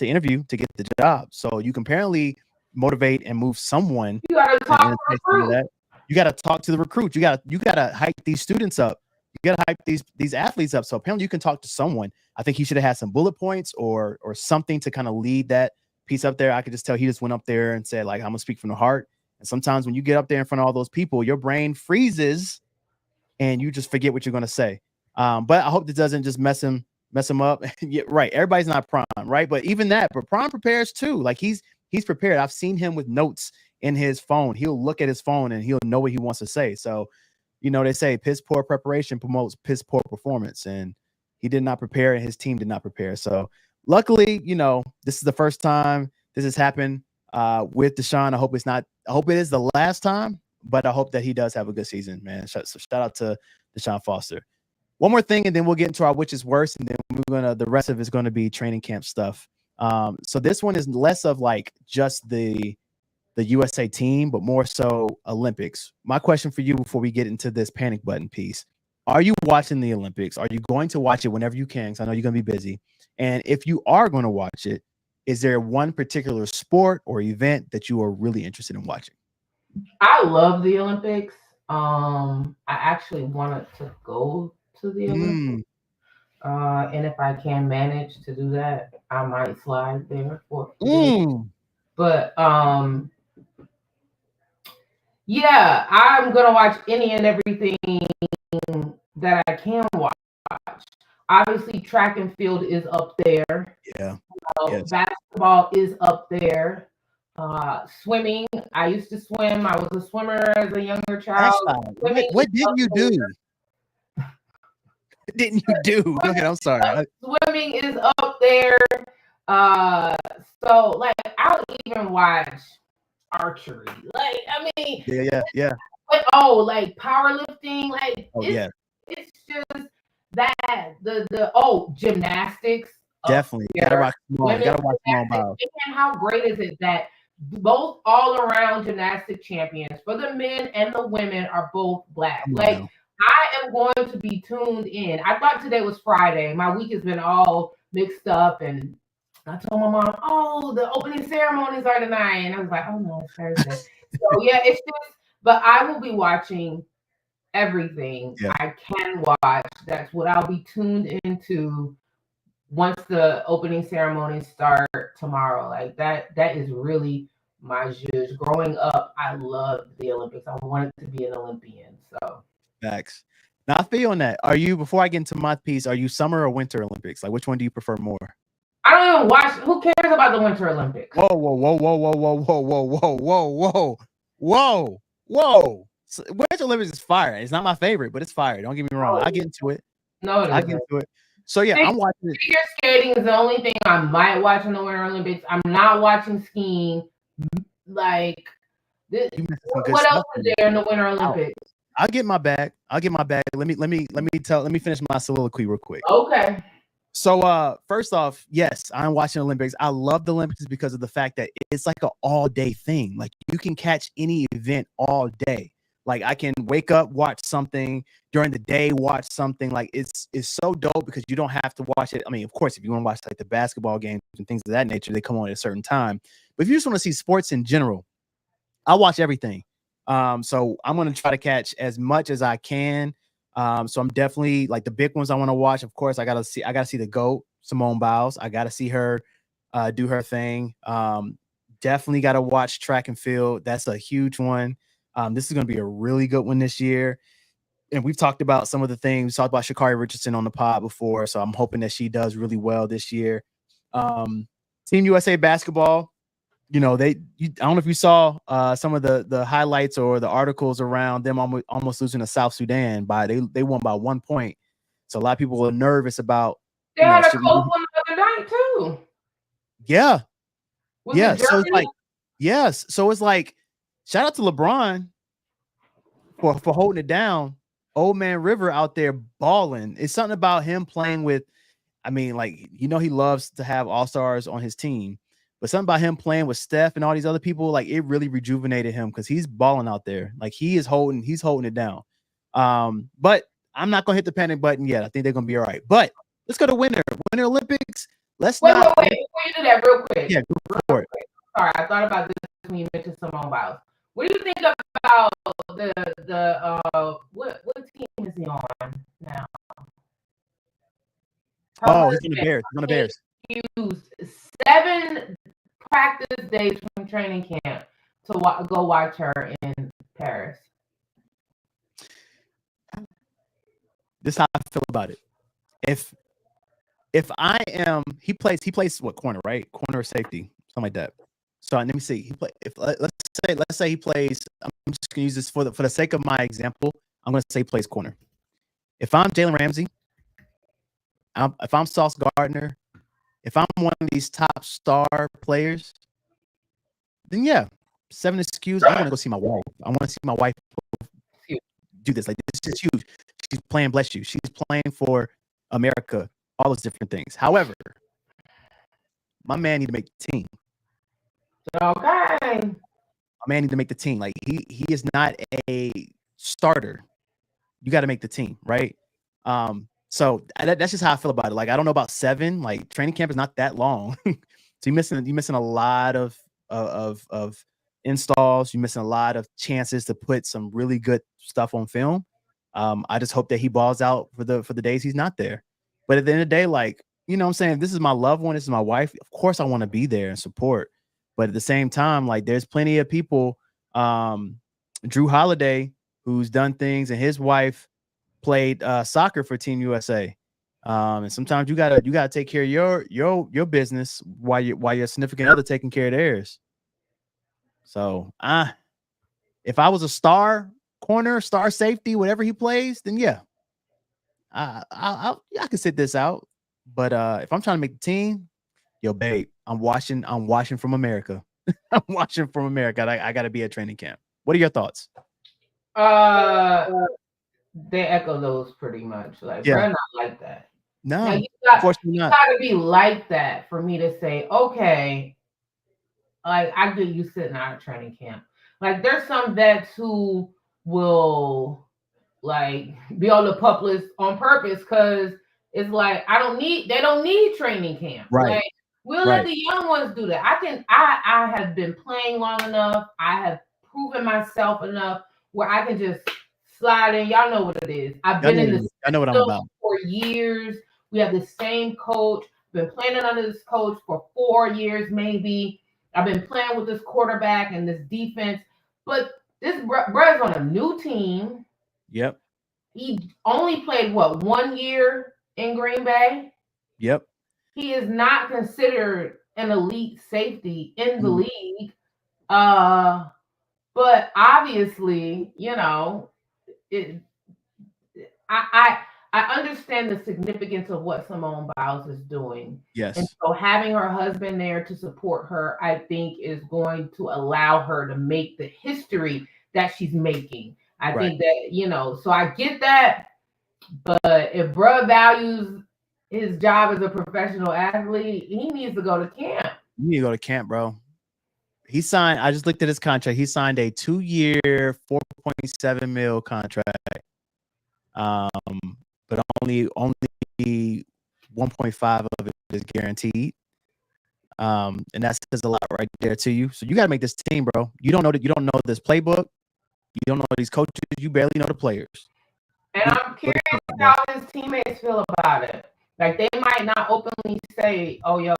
B: interview to get the job. So you can apparently motivate and move someone.
C: You got to talk to the recruit.
B: You got to talk to the recruit. You got to hype these students up. You got to hype these athletes up. So apparently you can talk to someone. I think he should have had some bullet points or something to kind of lead that piece up there. I could just tell he just went up there and said, like, I'm gonna speak from the heart. And sometimes when you get up there in front of all those people, your brain freezes and you just forget what you're gonna say. But I hope this doesn't just mess him up. Yeah, right. Everybody's not Prime, right? But even that, but Prime prepares too. Like he's prepared. I've seen him with notes in his phone. He'll look at his phone and he'll know what he wants to say. So, they say piss poor preparation promotes piss poor performance. And he did not prepare and his team did not prepare. So luckily, this is the first time this has happened with Deshaun. I hope it is the last time, but I hope that he does have a good season, man. So shout out to Deshaun Foster. One more thing, and then we'll get into our which is worse, and then the rest of it's going to be training camp stuff. So this one is less of like just the USA team, but more so Olympics. My question for you before we get into this panic button piece: are you watching the Olympics? Are you going to watch it whenever you can? Because I know you're going to be busy. And if you are going to watch it, is there one particular sport or event that you are really interested in watching?
C: I love the Olympics. I actually wanted to go to the Olympics. And if I can manage to do that, I might slide there for But yeah, I'm gonna watch any and everything that I can watch. Obviously, track and field is up there.
B: Yeah.
C: Basketball is up there. Swimming. I used to swim. I was a swimmer as a younger child.
B: What didn't you do? What didn't you do? Go ahead. I'm sorry.
C: Swimming is up there. So like I'll even watch archery. Like, I mean,
B: yeah.
C: But like powerlifting, like it's just that the gymnastics.
B: Definitely. Gotta watch small balls.
C: And how great is it that both all around gymnastic champions for the men and the women are both Black. Like I am going to be tuned in. I thought today was Friday. My week has been all mixed up, and I told my mom, the opening ceremonies are tonight. And I was like, oh no, it's Thursday. So yeah, it's just, but I will be watching everything I can watch. That's what I'll be tuned into once the opening ceremonies start tomorrow. Like that is really my zhuzh. Growing up, I loved the Olympics. I wanted to be an Olympian. So
B: facts. Now I feel on that. Are you, before I get into my piece, are you summer or winter Olympics? Like which one do you prefer more?
C: I don't even watch. Who cares about the Winter Olympics?
B: Whoa, whoa, whoa, whoa, whoa, whoa, whoa, whoa, whoa, whoa, whoa, whoa. So, Winter Olympics is fire. It's not my favorite, but it's fire. Don't get me wrong. I get into it.
C: No, it
B: I get
C: isn't.
B: into it. So yeah, I'm watching it.
C: Figure skating is the only thing I might watch in the Winter Olympics. I'm not watching skiing. Like, what else is there in the Winter Olympics?
B: I'll get my bag. Let me finish my soliloquy real quick.
C: Okay.
B: So first off, yes, I'm watching Olympics. I love the Olympics because of the fact that it's like an all-day thing. Like you can catch any event all day. Like I can wake up, watch something during the day, watch something. Like it's so dope because you don't have to watch it. I mean, of course, if you want to watch like the basketball games and things of that nature, they come on at a certain time. But if you just want to see sports in general, I watch everything. So I'm gonna try to catch as much as I can. So I'm definitely like the big ones I want to watch. Of course, I gotta see the GOAT, Simone Biles. I gotta see her do her thing. Definitely gotta watch track and field. That's a huge one. This is gonna be a really good one this year. And we've talked about some of the things. We talked about Sha'Carri Richardson on the pod before, so I'm hoping that she does really well this year. Team USA basketball. I don't know if you saw some of the highlights or the articles around them almost losing to South Sudan they won by 1 point. So a lot of people are nervous about.
C: They had a close one the other night too.
B: Yeah.
C: Was
B: yeah.
C: it
B: So it's
C: Germany?
B: like, yes. So it's like, shout out to LeBron for holding it down. Old man River out there balling. It's something about him playing with. I mean, like, he loves to have all-stars on his team, but something about him playing with Steph and all these other people, like it really rejuvenated him because he's balling out there. Like he's holding it down. But I'm not gonna hit the panic button yet. I think they're gonna be all right. But let's go to Winter Olympics.
C: Wait. Before you do that, real quick.
B: Yeah, go for it.
C: Sorry, I thought about this when you mentioned Simone Biles. What do you think about the what team is he on now?
B: Oh, he's on the Bears. He's on the Bears.
C: He used 7 practice days from training camp to go watch her in Paris.
B: This is how I feel about it. If I am, he plays what, corner, right? Corner or safety, something like that. So let me see. Let's say he plays. I'm just gonna use this for the sake of my example. I'm gonna say he plays corner. If I'm Jalen Ramsey, if I'm Sauce Gardner, if I'm one of these top star players, then yeah, 7 excuses. I want to go see my wife. I want to see my wife do this. Like, this is huge. She's playing, bless you. She's playing for America, all those different things. However, my man need to make the team.
C: Okay.
B: My man need to make the team. Like he is not a starter. You got to make the team, right? So that's just how I feel about it. Like, I don't know about 7. Like, training camp is not that long. So you're missing a lot of installs. You're missing a lot of chances to put some really good stuff on film. I just hope that he balls out for the days he's not there. But at the end of the day, like, you know what I'm saying? This is my loved one. This is my wife. Of course I want to be there and support. But at the same time, like, there's plenty of people, Drew Holiday, who's done things, and his wife played soccer for Team USA. And sometimes you gotta take care of your business while your significant other taking care of theirs. So if I was a star corner, star safety, whatever he plays, then yeah, I can sit this out. But if I'm trying to make the team, yo, babe, I'm watching from America. I'm watching from America. I got to be at training camp. What are your thoughts?
C: They echo those pretty much. Like,
B: Yeah.
C: we're not like that.
B: No,
C: now, you
B: not.
C: gotta be like that for me to say, okay, like, I get you sitting out of training camp. Like, there's some vets who will, like, be on the pup list on purpose because it's like, they don't need training camp.
B: Right.
C: Like, we'll let the young ones do that. I have been playing long enough. I have proven myself enough where I can just slide in. Y'all know what it is. I've been in this.
B: I know what I'm about.
C: For years. We have the same coach. Been playing under this coach for 4 years, maybe. I've been playing with this quarterback and this defense. But this brother's on a new team.
B: Yep.
C: He only played 1 year in Green Bay.
B: Yep.
C: he is not considered an elite safety in the
B: Mm.
C: league. But obviously, it, I I understand the significance of what Simone Biles is doing. And
B: Yes.
C: so having her husband there to support her, I think is going to allow her to make the history that she's making. I
B: Right.
C: think that, so I get that, but if bruh values his job as a professional athlete, he needs to go to camp.
B: You need to go to camp, bro. He signed. I just looked at his contract. He signed a 2-year, $4.7 million contract. But only 1.5 of it is guaranteed. And that says a lot right there to you. So you got to make this team, bro. You don't know that. You don't know this playbook. You don't know these coaches. You barely know the players.
C: And
B: You
C: I'm curious how his teammates feel about it. Like they might not openly say, "Oh, yo,"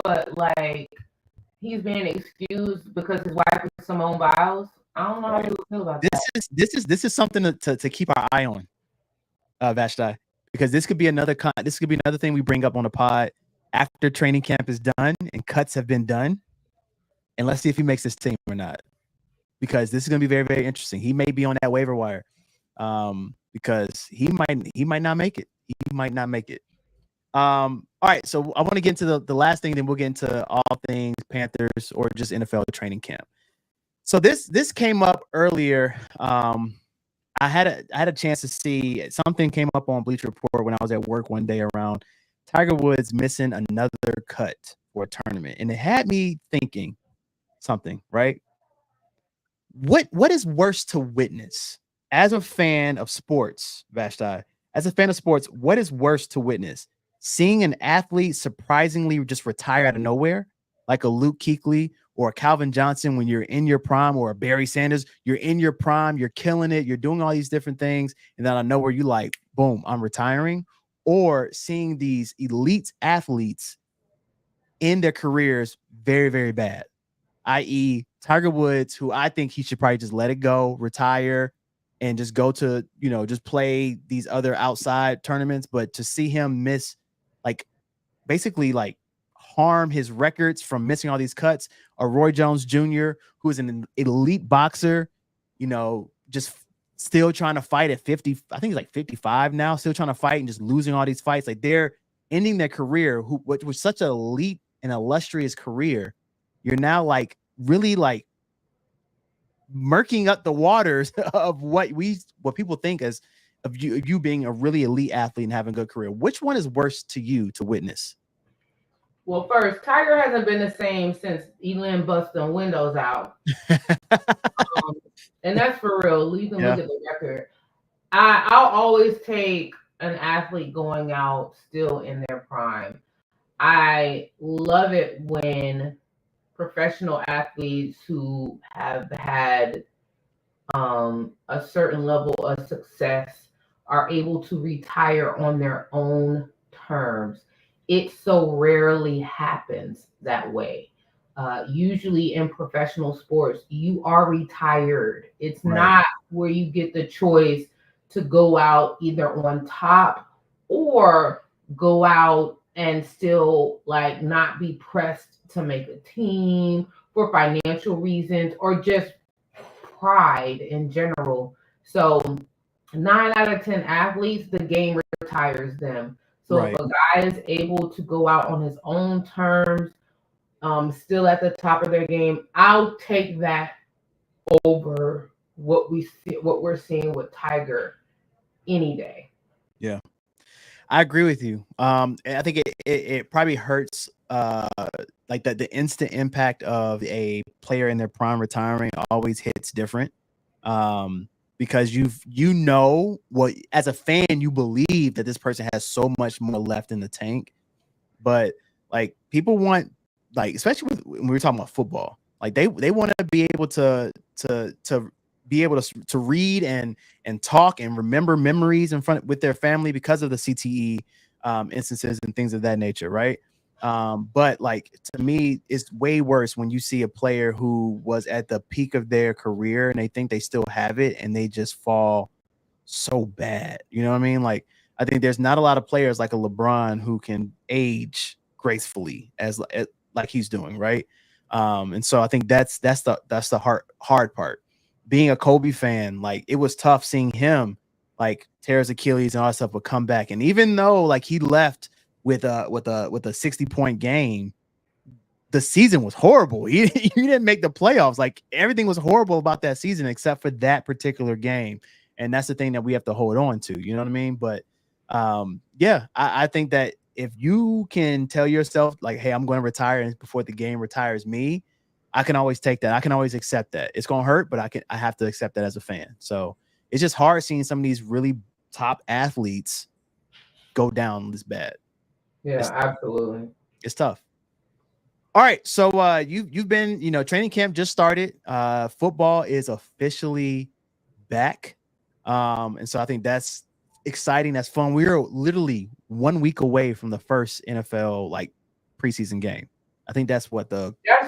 C: but like he's being excused because his wife is Simone Biles. I don't know how people feel about that.
B: This is something to keep our eye on, Vashti, because this could be another thing we bring up on the pod after training camp is done and cuts have been done, and let's see if he makes this team or not. Because this is going to be very, very interesting. He may be on that waiver wire, because he might not make it. He might not make it. All right, so I want to get into the last thing, then we'll get into all things Panthers or just NFL training camp. So this came up earlier. I had a chance to see something came up on Bleacher Report when I was at work one day around Tiger Woods missing another cut for a tournament, and it had me thinking something. Right? What is worse to witness as a fan of sports, Vashti? As a fan of sports, what is worse to witness? Seeing an athlete surprisingly just retire out of nowhere, like a Luke Kuechly or a Calvin Johnson when you're in your prime, or a Barry Sanders, you're in your prime, you're killing it, you're doing all these different things, and then I know where you like, boom, I'm retiring. Or seeing these elite athletes in their careers very, very bad, i.e. Tiger Woods, who I think he should probably just let it go, retire, and just go to, just play these other outside tournaments. But to see him miss, like, basically, like, harm his records from missing all these cuts, or Roy Jones Jr., who is an elite boxer, just still trying to fight at 50. I think he's like 55 now, still trying to fight and just losing all these fights. Like, they're ending their career, which was such an elite and illustrious career. You're now like really like murking up the waters of what people think as of you being a really elite athlete and having a good career. Which one is worse to you to witness?
C: Well, first, Tiger hasn't been the same since Elin busting windows out. And that's for real. You can look at the record. I'll always take an athlete going out still in their prime. I love it when professional athletes who have had a certain level of success are able to retire on their own terms. It so rarely happens that way. Usually in professional sports, you are retired. It's not where you get the choice to go out either on top or go out and still like not be pressed to make a team for financial reasons or just pride in general. So 9 out of 10 athletes, the game retires them. So if a guy is able to go out on his own terms, still at the top of their game, I'll take that over what we're seeing with Tiger any day.
B: Yeah, I agree with you. I think it probably hurts like the instant impact of a player in their prime retiring always hits different. Because what, as a fan, you believe that this person has so much more left in the tank. But like, people want, like, especially when we're talking about football, like they want to be able to be able to read and talk and remember memories in front with their family because of the CTE instances and things of that nature, right? But like, to me, it's way worse when you see a player who was at the peak of their career and they think they still have it and they just fall so bad. You know what I mean? Like, I think there's not a lot of players like a LeBron who can age gracefully as like he's doing, right? And so I think that's the hard part. Being a Kobe fan, like it was tough seeing him like tear his Achilles and all that stuff, but come back. And even though like he left with a 60-point game, the season was horrible. He didn't make the playoffs. Like everything was horrible about that season except for that particular game. And that's the thing that we have to hold on to. You know what I mean? But yeah, I think that if you can tell yourself like, hey, I'm going to retire and before the game retires me, I can always take that. I can always accept that. It's going to hurt, but I have to accept that as a fan. So it's just hard seeing some of these really top athletes go down this bad.
C: Yeah, absolutely.
B: It's tough. All right, so you've been, training camp just started. Football is officially back, and so I think that's exciting. That's fun. We're literally 1 week away from the first NFL like preseason game. I think that's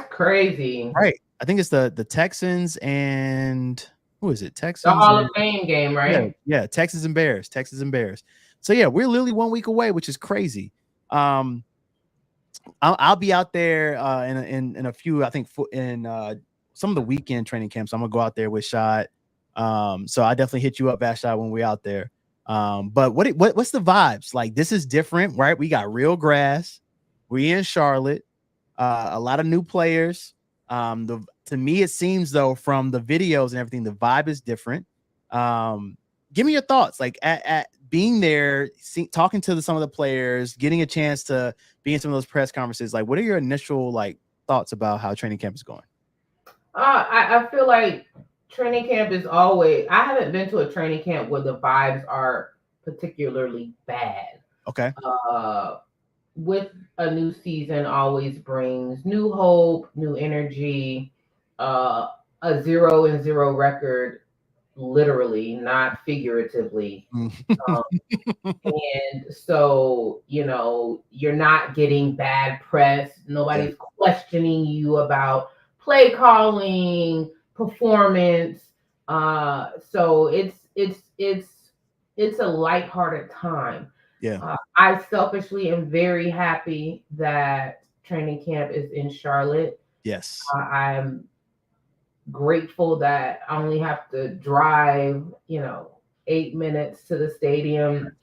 C: crazy.
B: Right. I think it's the Texans and who is it? Texans.
C: The Hall of Fame game, right?
B: Yeah, Texans and Bears. So yeah, we're literally 1 week away, which is crazy. I'll be out there in a few. I think in some of the weekend training camps. I'm gonna go out there with Shad. So I definitely hit you up, Vashad, when we're out there. But what's the vibes? Like this is different, right? We got real grass. We in Charlotte. A lot of new players. To me, it seems though from the videos and everything, the vibe is different. Give me your thoughts, like at being there, talking to some of the players, getting a chance to be in some of those press conferences. Like, what are your initial like thoughts about how training camp is going?
C: I feel like training camp is always. I haven't been to a training camp where the vibes are particularly bad.
B: Okay.
C: With a new season always brings new hope, new energy. A 0-0 record, literally, not figuratively. And so, you're not getting bad press. Nobody's questioning you about play calling, performance. So it's a lighthearted time.
B: Yeah.
C: I selfishly am very happy that training camp is in Charlotte.
B: Yes.
C: I'm grateful that I only have to drive, 8 minutes to the stadium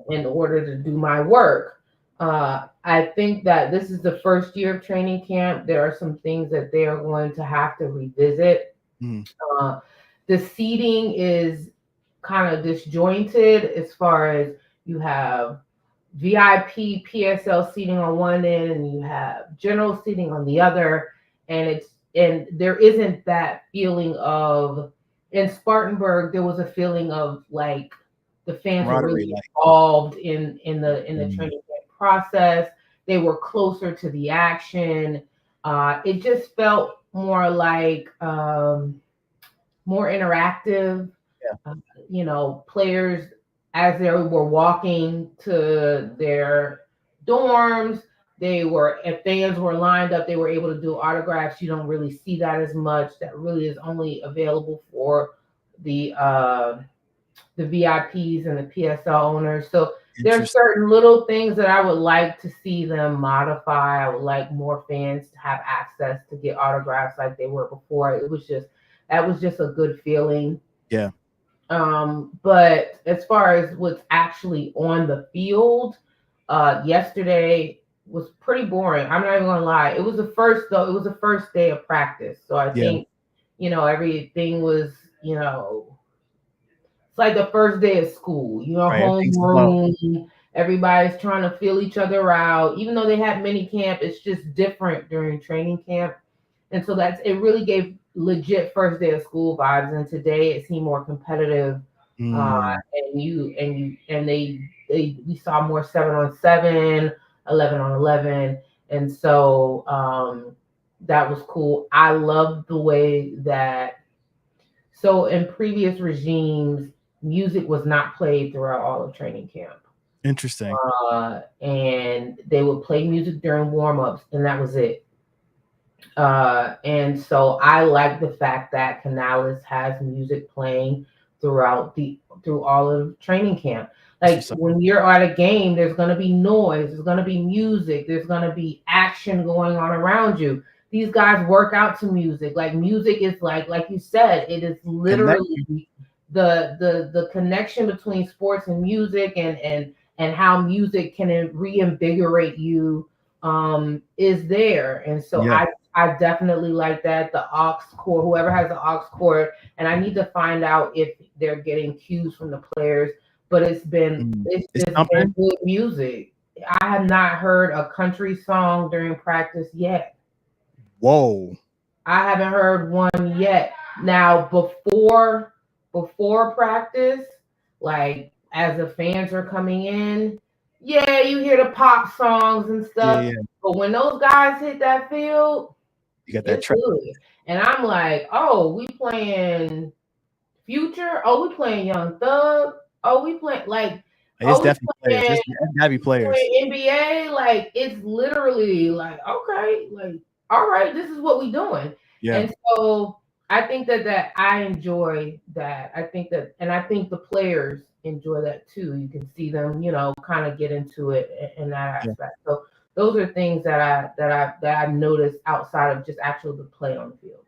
C: in order to do my work. I think that this is the first year of training camp. There are some things that they are going to have to revisit. The seating is kind of disjointed as far as you have VIP, PSL seating on one end, and you have general seating on the other. And there isn't that feeling of, in Spartanburg, there was a feeling of like the fans were really involved in the training camp process. They were closer to the action. It just felt more like more interactive. Players, as they were walking to their dorms, if fans were lined up, they were able to do autographs. You don't really see that as much. That really is only available for the VIPs and the PSL owners. So there's certain little things that I would like to see them modify. I would like more fans to have access to get autographs like they were before. That was just a good feeling.
B: Yeah.
C: But as far as what's actually on the field, yesterday was pretty boring. I'm not even gonna lie. It was the first day of practice. So I think, everything was, it's like the first day of school, homeroom. Everybody's trying to feel each other out. Even though they had mini camp, it's just different during training camp. And so it really gave legit first day of school vibes. And today it seemed more competitive. And we saw more 7-on-7, 11-on-11. And so that was cool. I loved the way that, so in previous regimes, music was not played throughout all of training camp.
B: Interesting.
C: And they would play music during warm-ups, and that was it. And so I like the fact that Canales has music playing throughout through all of training camp. Like when you're at a game, there's going to be noise, there's going to be music, there's going to be action going on around you. These guys work out to music. Like music is like you said, it is literally the connection between sports and music, and how music can reinvigorate you is there. And so I definitely like that. The aux cord, whoever has the aux cord, and I need to find out if they're getting cues from the players. But it's been been good music. I have not heard a country song during practice yet.
B: Whoa.
C: I haven't heard one yet. Now before practice, like as the fans are coming in, yeah, you hear the pop songs and stuff. Yeah. But when those guys hit that field,
B: you got that track.
C: And I'm like, oh, we playing Future. Oh, we playing Young Thug. Oh, we playing like.
B: It's definitely players. It's gotta be players.
C: NBA, like it's literally like, okay, like all right, this is what we doing. Yeah. And so I think that I enjoy that. I think the players enjoy that too. You can see them, kind of get into it in that aspect. Yeah. So those are things that I've noticed outside of just actual the play on the field.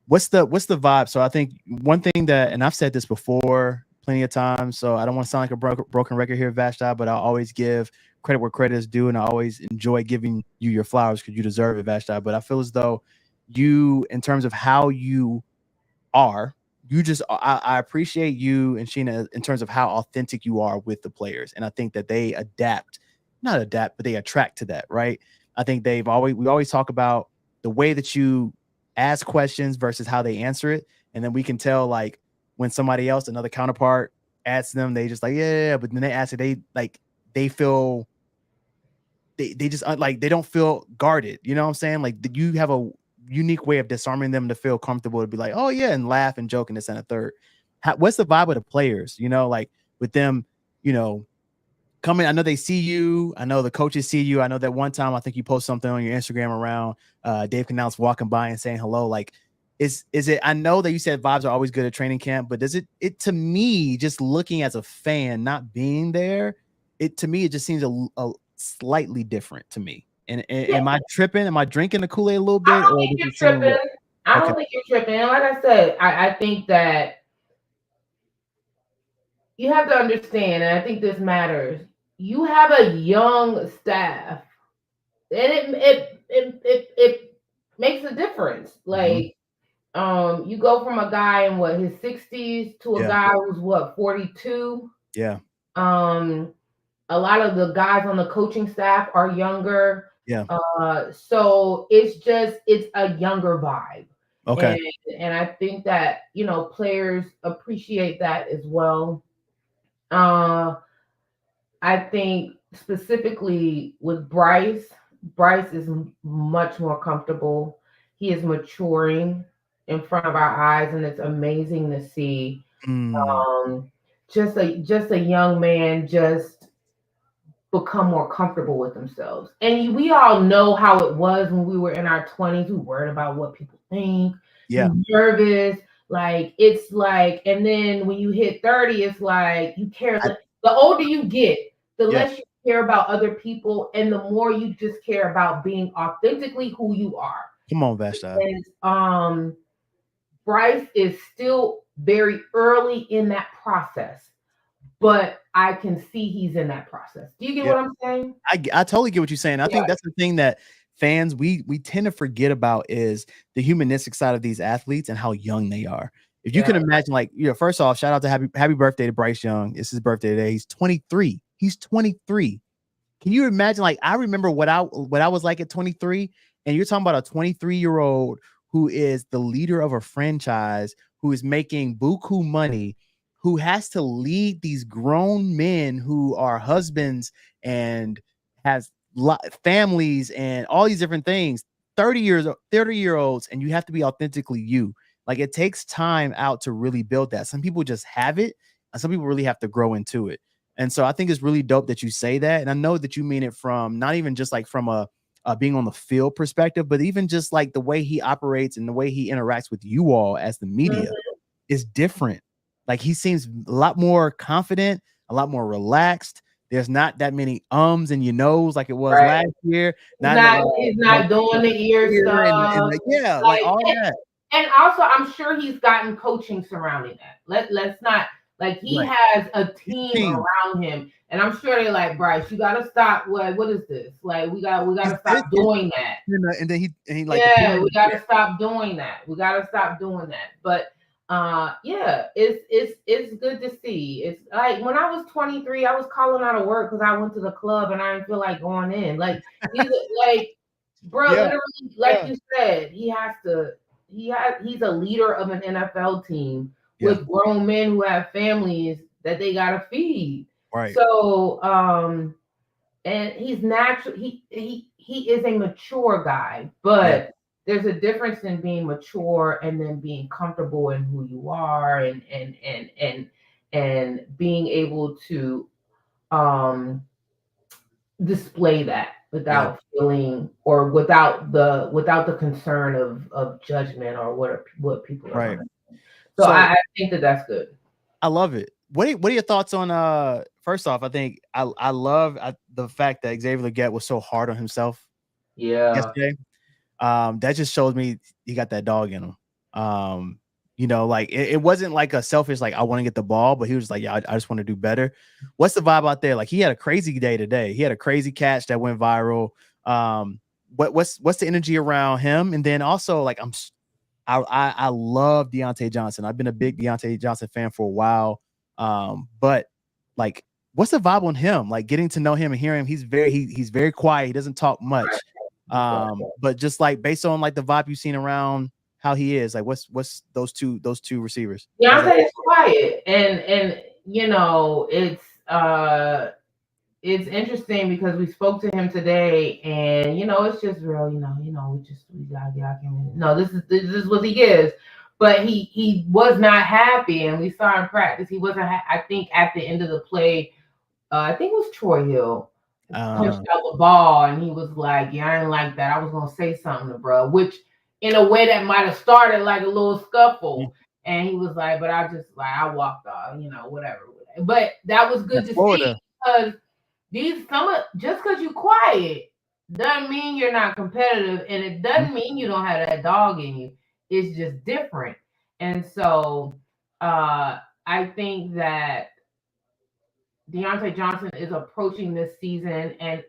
B: What's the vibe? So I think one thing that, and I've said this before plenty of times, so I don't want to sound like a broken record here, Vashti, but I always give credit where credit is due, and I always enjoy giving you your flowers because you deserve it, Vashti. But I feel as though you, in terms of how you are, I appreciate you and Sheena in terms of how authentic you are with the players, and I think that they not adapt, but they attract to that, right? I think we always talk about the way that you ask questions versus how they answer it, and then we can tell like when somebody else, another counterpart, asks them, they just like yeah, but then they ask it, they feel they just like they don't feel guarded. You know what I'm saying? Like you have a unique way of disarming them to feel comfortable to be like, oh yeah, and laugh and joke and this and a third. What's the vibe of the players? Like with them, coming. I know they see you. I know the coaches see you. I know that one time I think you post something on your Instagram around Dave Canales walking by and saying hello. Like, is it? I know that you said vibes are always good at training camp, but does it to me, just looking as a fan, not being there, it just seems a slightly different to me. And am I tripping? Am I drinking the Kool-Aid a little bit?
C: I don't think you're tripping. I don't think you're tripping. And like I said, I think that you have to understand, and I think this matters. You have a young staff, and it makes a difference. Like, you go from a guy in his 60s to a guy who's 42.
B: Yeah.
C: A lot of the guys on the coaching staff are younger.
B: Yeah.
C: So it's a younger vibe.
B: Okay.
C: And I think that, players appreciate that as well. I think specifically with Bryce is much more comfortable. He is maturing in front of our eyes, and it's amazing to see. Just a young man just become more comfortable with themselves. And we all know how it was when we were in our 20s. We worried about what people think.
B: Yeah.
C: Nervous. Like, it's like, and then when you hit 30, it's like you care. The older you get, the less you care about other people, and the more you just care about being authentically who you are.
B: Come on, Vashti.
C: And Bryce is still very early in that process, but I can see he's in that process. Do you get what I'm saying?
B: I totally get what you're saying. I think that's the thing that fans, we tend to forget about is the humanistic side of these athletes and how young they are. If you can imagine, like, first off, shout out to happy birthday to Bryce Young. It's his birthday today. He's 23. He's 23. Can you imagine? Like, I remember what I was like at 23, and you're talking about a 23-year-old who is the leader of a franchise, who is making buku money, who has to lead these grown men who are husbands and has families and all these different things, 30-year-olds, and you have to be authentically you. Like, it takes time out to really build that. Some people just have it, and some people really have to grow into it. And so I think it's really dope that you say that. And I know that you mean it from not even just like from a being on the field perspective, but even just like the way he operates and the way he interacts with you all as the media is different. Like he seems a lot more confident, a lot more relaxed. There's not that many ums in your nose like it was last year.
C: He's not doing the ear stuff.
B: Like all that.
C: And also, I'm sure he's gotten coaching surrounding that. Let's not like he has a team around him, and I'm sure they're like, Bryce, you gotta stop. What is this? Like we gotta stop doing that.
B: And then he like,
C: we gotta stop doing that. We gotta stop doing that. But it's good to see. It's like when I was 23, I was calling out of work because I went to the club and I didn't feel like going in. Like he's like, bro, literally, like you said, he's a leader of an NFL team with grown men who have families that they gotta feed.
B: Right.
C: So and he's natural. He is a mature guy, but there's a difference in being mature and then being comfortable in who you are and being able to display that without feeling or without the concern of judgment or what people are
B: right.
C: So I think that's good.
B: I love it. What are your thoughts on first off, I think I love the fact that Xavier Legette was so hard on himself yesterday. That just shows me he got that dog in him. You know, like it wasn't like a selfish, like I want to get the ball, but he was like, yeah, I just want to do better. What's the vibe out there? Like he had a crazy day today. He had a crazy catch that went viral. What's the energy around him? And then also like I love Deontay Johnson. I've been a big Deontay Johnson fan for a while. But like, what's the vibe on him? Like getting to know him and hearing him, he's very quiet. He doesn't talk much. But just like based on like the vibe you've seen around how he is, like what's those two receivers?
C: Deontay is quiet, and you know it's interesting because we spoke to him today, and you know it's just real. You know we gotta get out him. No, this is what he gives, but he was not happy, and we saw in practice he wasn't. I think at the end of the play, I think it was Troy Hill punched out the ball, and he was like, "Yeah, I didn't like that. I was gonna say something to bro," which in a way that might have started like a little scuffle, and he was like, "But I just like I walked off, you know, whatever." But that was good to see because. Just because you're quiet doesn't mean you're not competitive, and it doesn't mean you don't have that dog in you. It's just different. And so I think that Deontay Johnson is approaching this season, and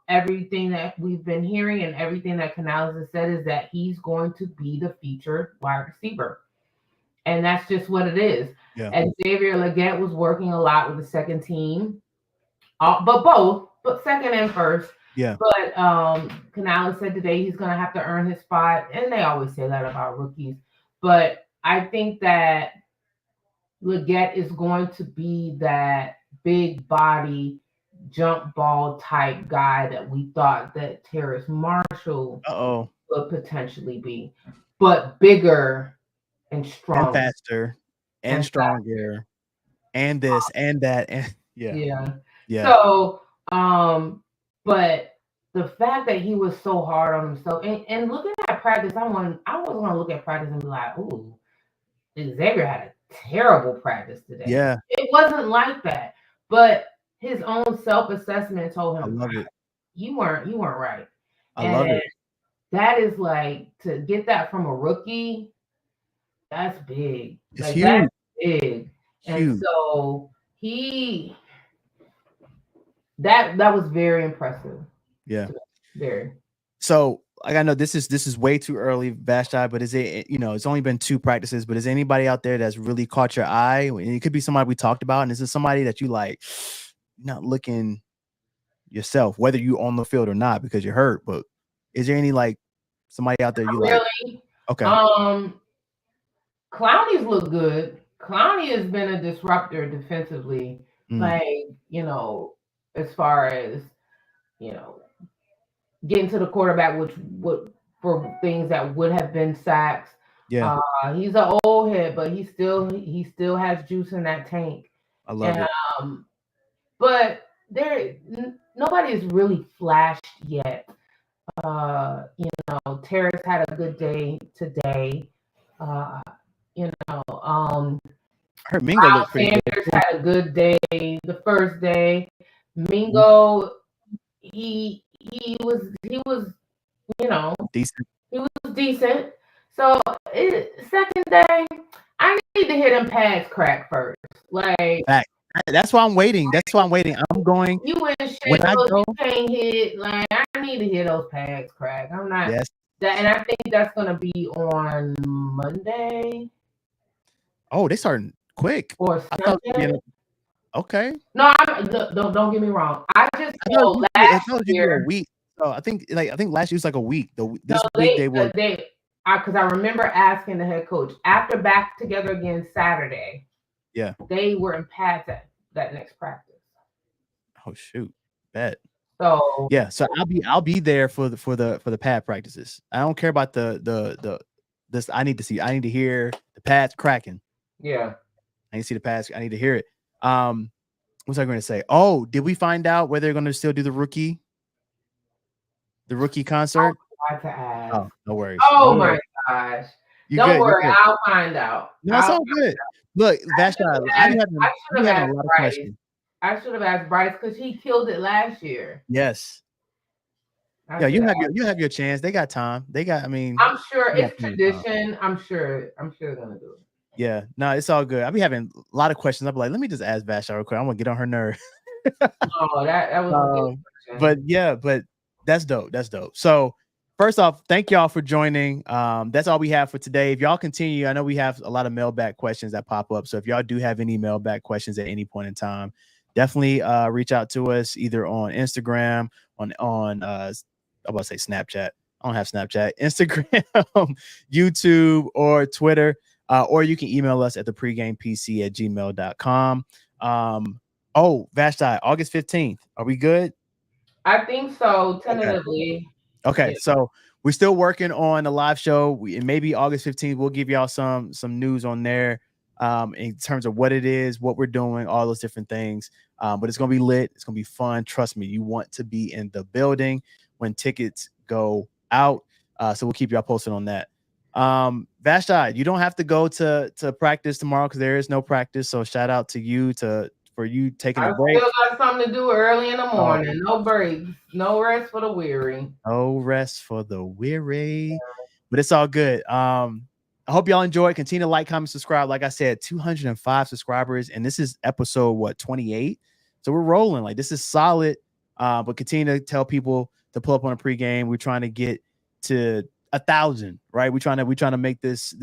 C: everything that we've been hearing and everything that Canales has said is that he's going to be the featured wide receiver. And that's just what it is.
B: Yeah.
C: And Xavier Legette was working a lot with the second team. But second and first.
B: Yeah.
C: But Canales said today he's going to have to earn his spot, and they always say that about rookies. But I think that Legette is going to be that big body jump ball type guy that we thought that Terrace Marshall would potentially be, but bigger and stronger,
B: and faster, and stronger, and this and that, and
C: yeah. So, but the fact that he was so hard on himself and looking at practice, I wasn't gonna look at practice and be like, "Ooh, Xavier had a terrible practice today."
B: Yeah,
C: it wasn't like that. But his own self-assessment told him,
B: I love it.
C: You weren't right.
B: I love it.
C: That is like to get that from a rookie. That's big.
B: It's
C: like
B: huge.
C: That's big.
B: Huge.
C: And so that was very impressive.
B: Yeah.
C: Very.
B: So like I know this is way too early, Vashti, but is it, you know, it's only been 2 practices, but is anybody out there that's really caught your eye? And it could be somebody we talked about, and is this somebody that you like not looking yourself, whether you on the field or not because you're hurt, but is there any like somebody out there you like?
C: Really?
B: Okay.
C: Clowney's look good. Clowney has been a disruptor defensively. Like, you know, as far as, you know, getting to the quarterback, which would for things that would have been sacks.
B: Yeah.
C: He's an old head, but he still has juice in that tank.
B: I love it.
C: But nobody's really flashed yet. You know, Terrace had a good day today. You know,
B: I heard Mingo looked pretty good.
C: Sanders had a good day the first day. Mingo, he was
B: Decent.
C: he was decent. So second day, I need to hear them pads crack first. Like
B: Fact. That's why I'm waiting. I'm going.
C: you in shit,
B: When I go,
C: you can't hit. Like I need to hear those pads crack. I'm not.
B: yes.
C: And I think that's gonna be on Monday.
B: Oh, they starting quick.
C: Or
B: I thought,
C: Sunday.
B: okay.
C: No, don't get me wrong. I just told last year
B: a week. So I think last year was like a week. This
C: no,
B: week they were.
C: Because I remember asking the head coach after back together again Saturday.
B: Yeah.
C: They were in pads at that next practice.
B: Oh shoot, bet.
C: So
B: yeah, so I'll be there for the pad practices. I don't care about the this. I need to hear the pads cracking.
C: Yeah,
B: I need to see the pads. I need to hear it. What's I going to say? Oh, did we find out whether they're going to still do the rookie concert? Oh, no worries.
C: Oh
B: no worries.
C: my gosh.
B: Don't
C: worry, I'll find out.
B: No, it's all good. Look, Vashti, I'm having a lot of questions.
C: I should have asked Bryce because he killed it last year.
B: Yes. Yeah, you have your chance. They got time. I'm
C: sure it's tradition. I'm sure they're gonna do it.
B: Yeah, no, it's all good. I'll be having a lot of questions. I'll be like, let me just ask Vashti real quick. I'm gonna get on her nerve.
C: Oh, that was a good question.
B: But that's dope. That's dope. So first off, thank y'all for joining. That's all we have for today. If y'all continue, I know we have a lot of mailbag questions that pop up. So if y'all do have any mailbag questions at any point in time, definitely reach out to us either on Instagram, on I'm about to say Snapchat. I don't have Snapchat, Instagram, YouTube, or Twitter. Or you can email us at the pregamepc@gmail.com. Oh, Vashti, August 15th. Are we good?
C: I think so, tentatively.
B: Okay, so we're still working on a live show. Maybe August 15th, we'll give y'all some news on there in terms of what it is, what we're doing, all those different things. But it's gonna be lit. It's gonna be fun. Trust me, you want to be in the building when tickets go out. So we'll keep y'all posted on that. Vashti, you don't have to go to practice tomorrow because there is no practice. So shout out to you for you taking a break.
C: I still got something to do early in the morning. No breaks, no rest for the weary.
B: No rest for the weary. But it's all good. I hope y'all enjoy. Continue to like, comment, subscribe. Like I said, 205 subscribers, and this is episode 28. So we're rolling. Like this is solid. But continue to tell people to pull up on a pregame. We're trying to get to 1,000, right? We're trying to make this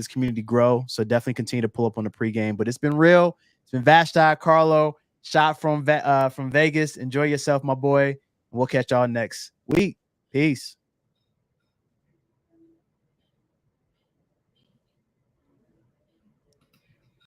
B: community grow. So definitely continue to pull up on the pregame. But it's been real. It's been Vashti, Carlo, shot from Vegas. Enjoy yourself, my boy. We'll catch y'all next week. Peace.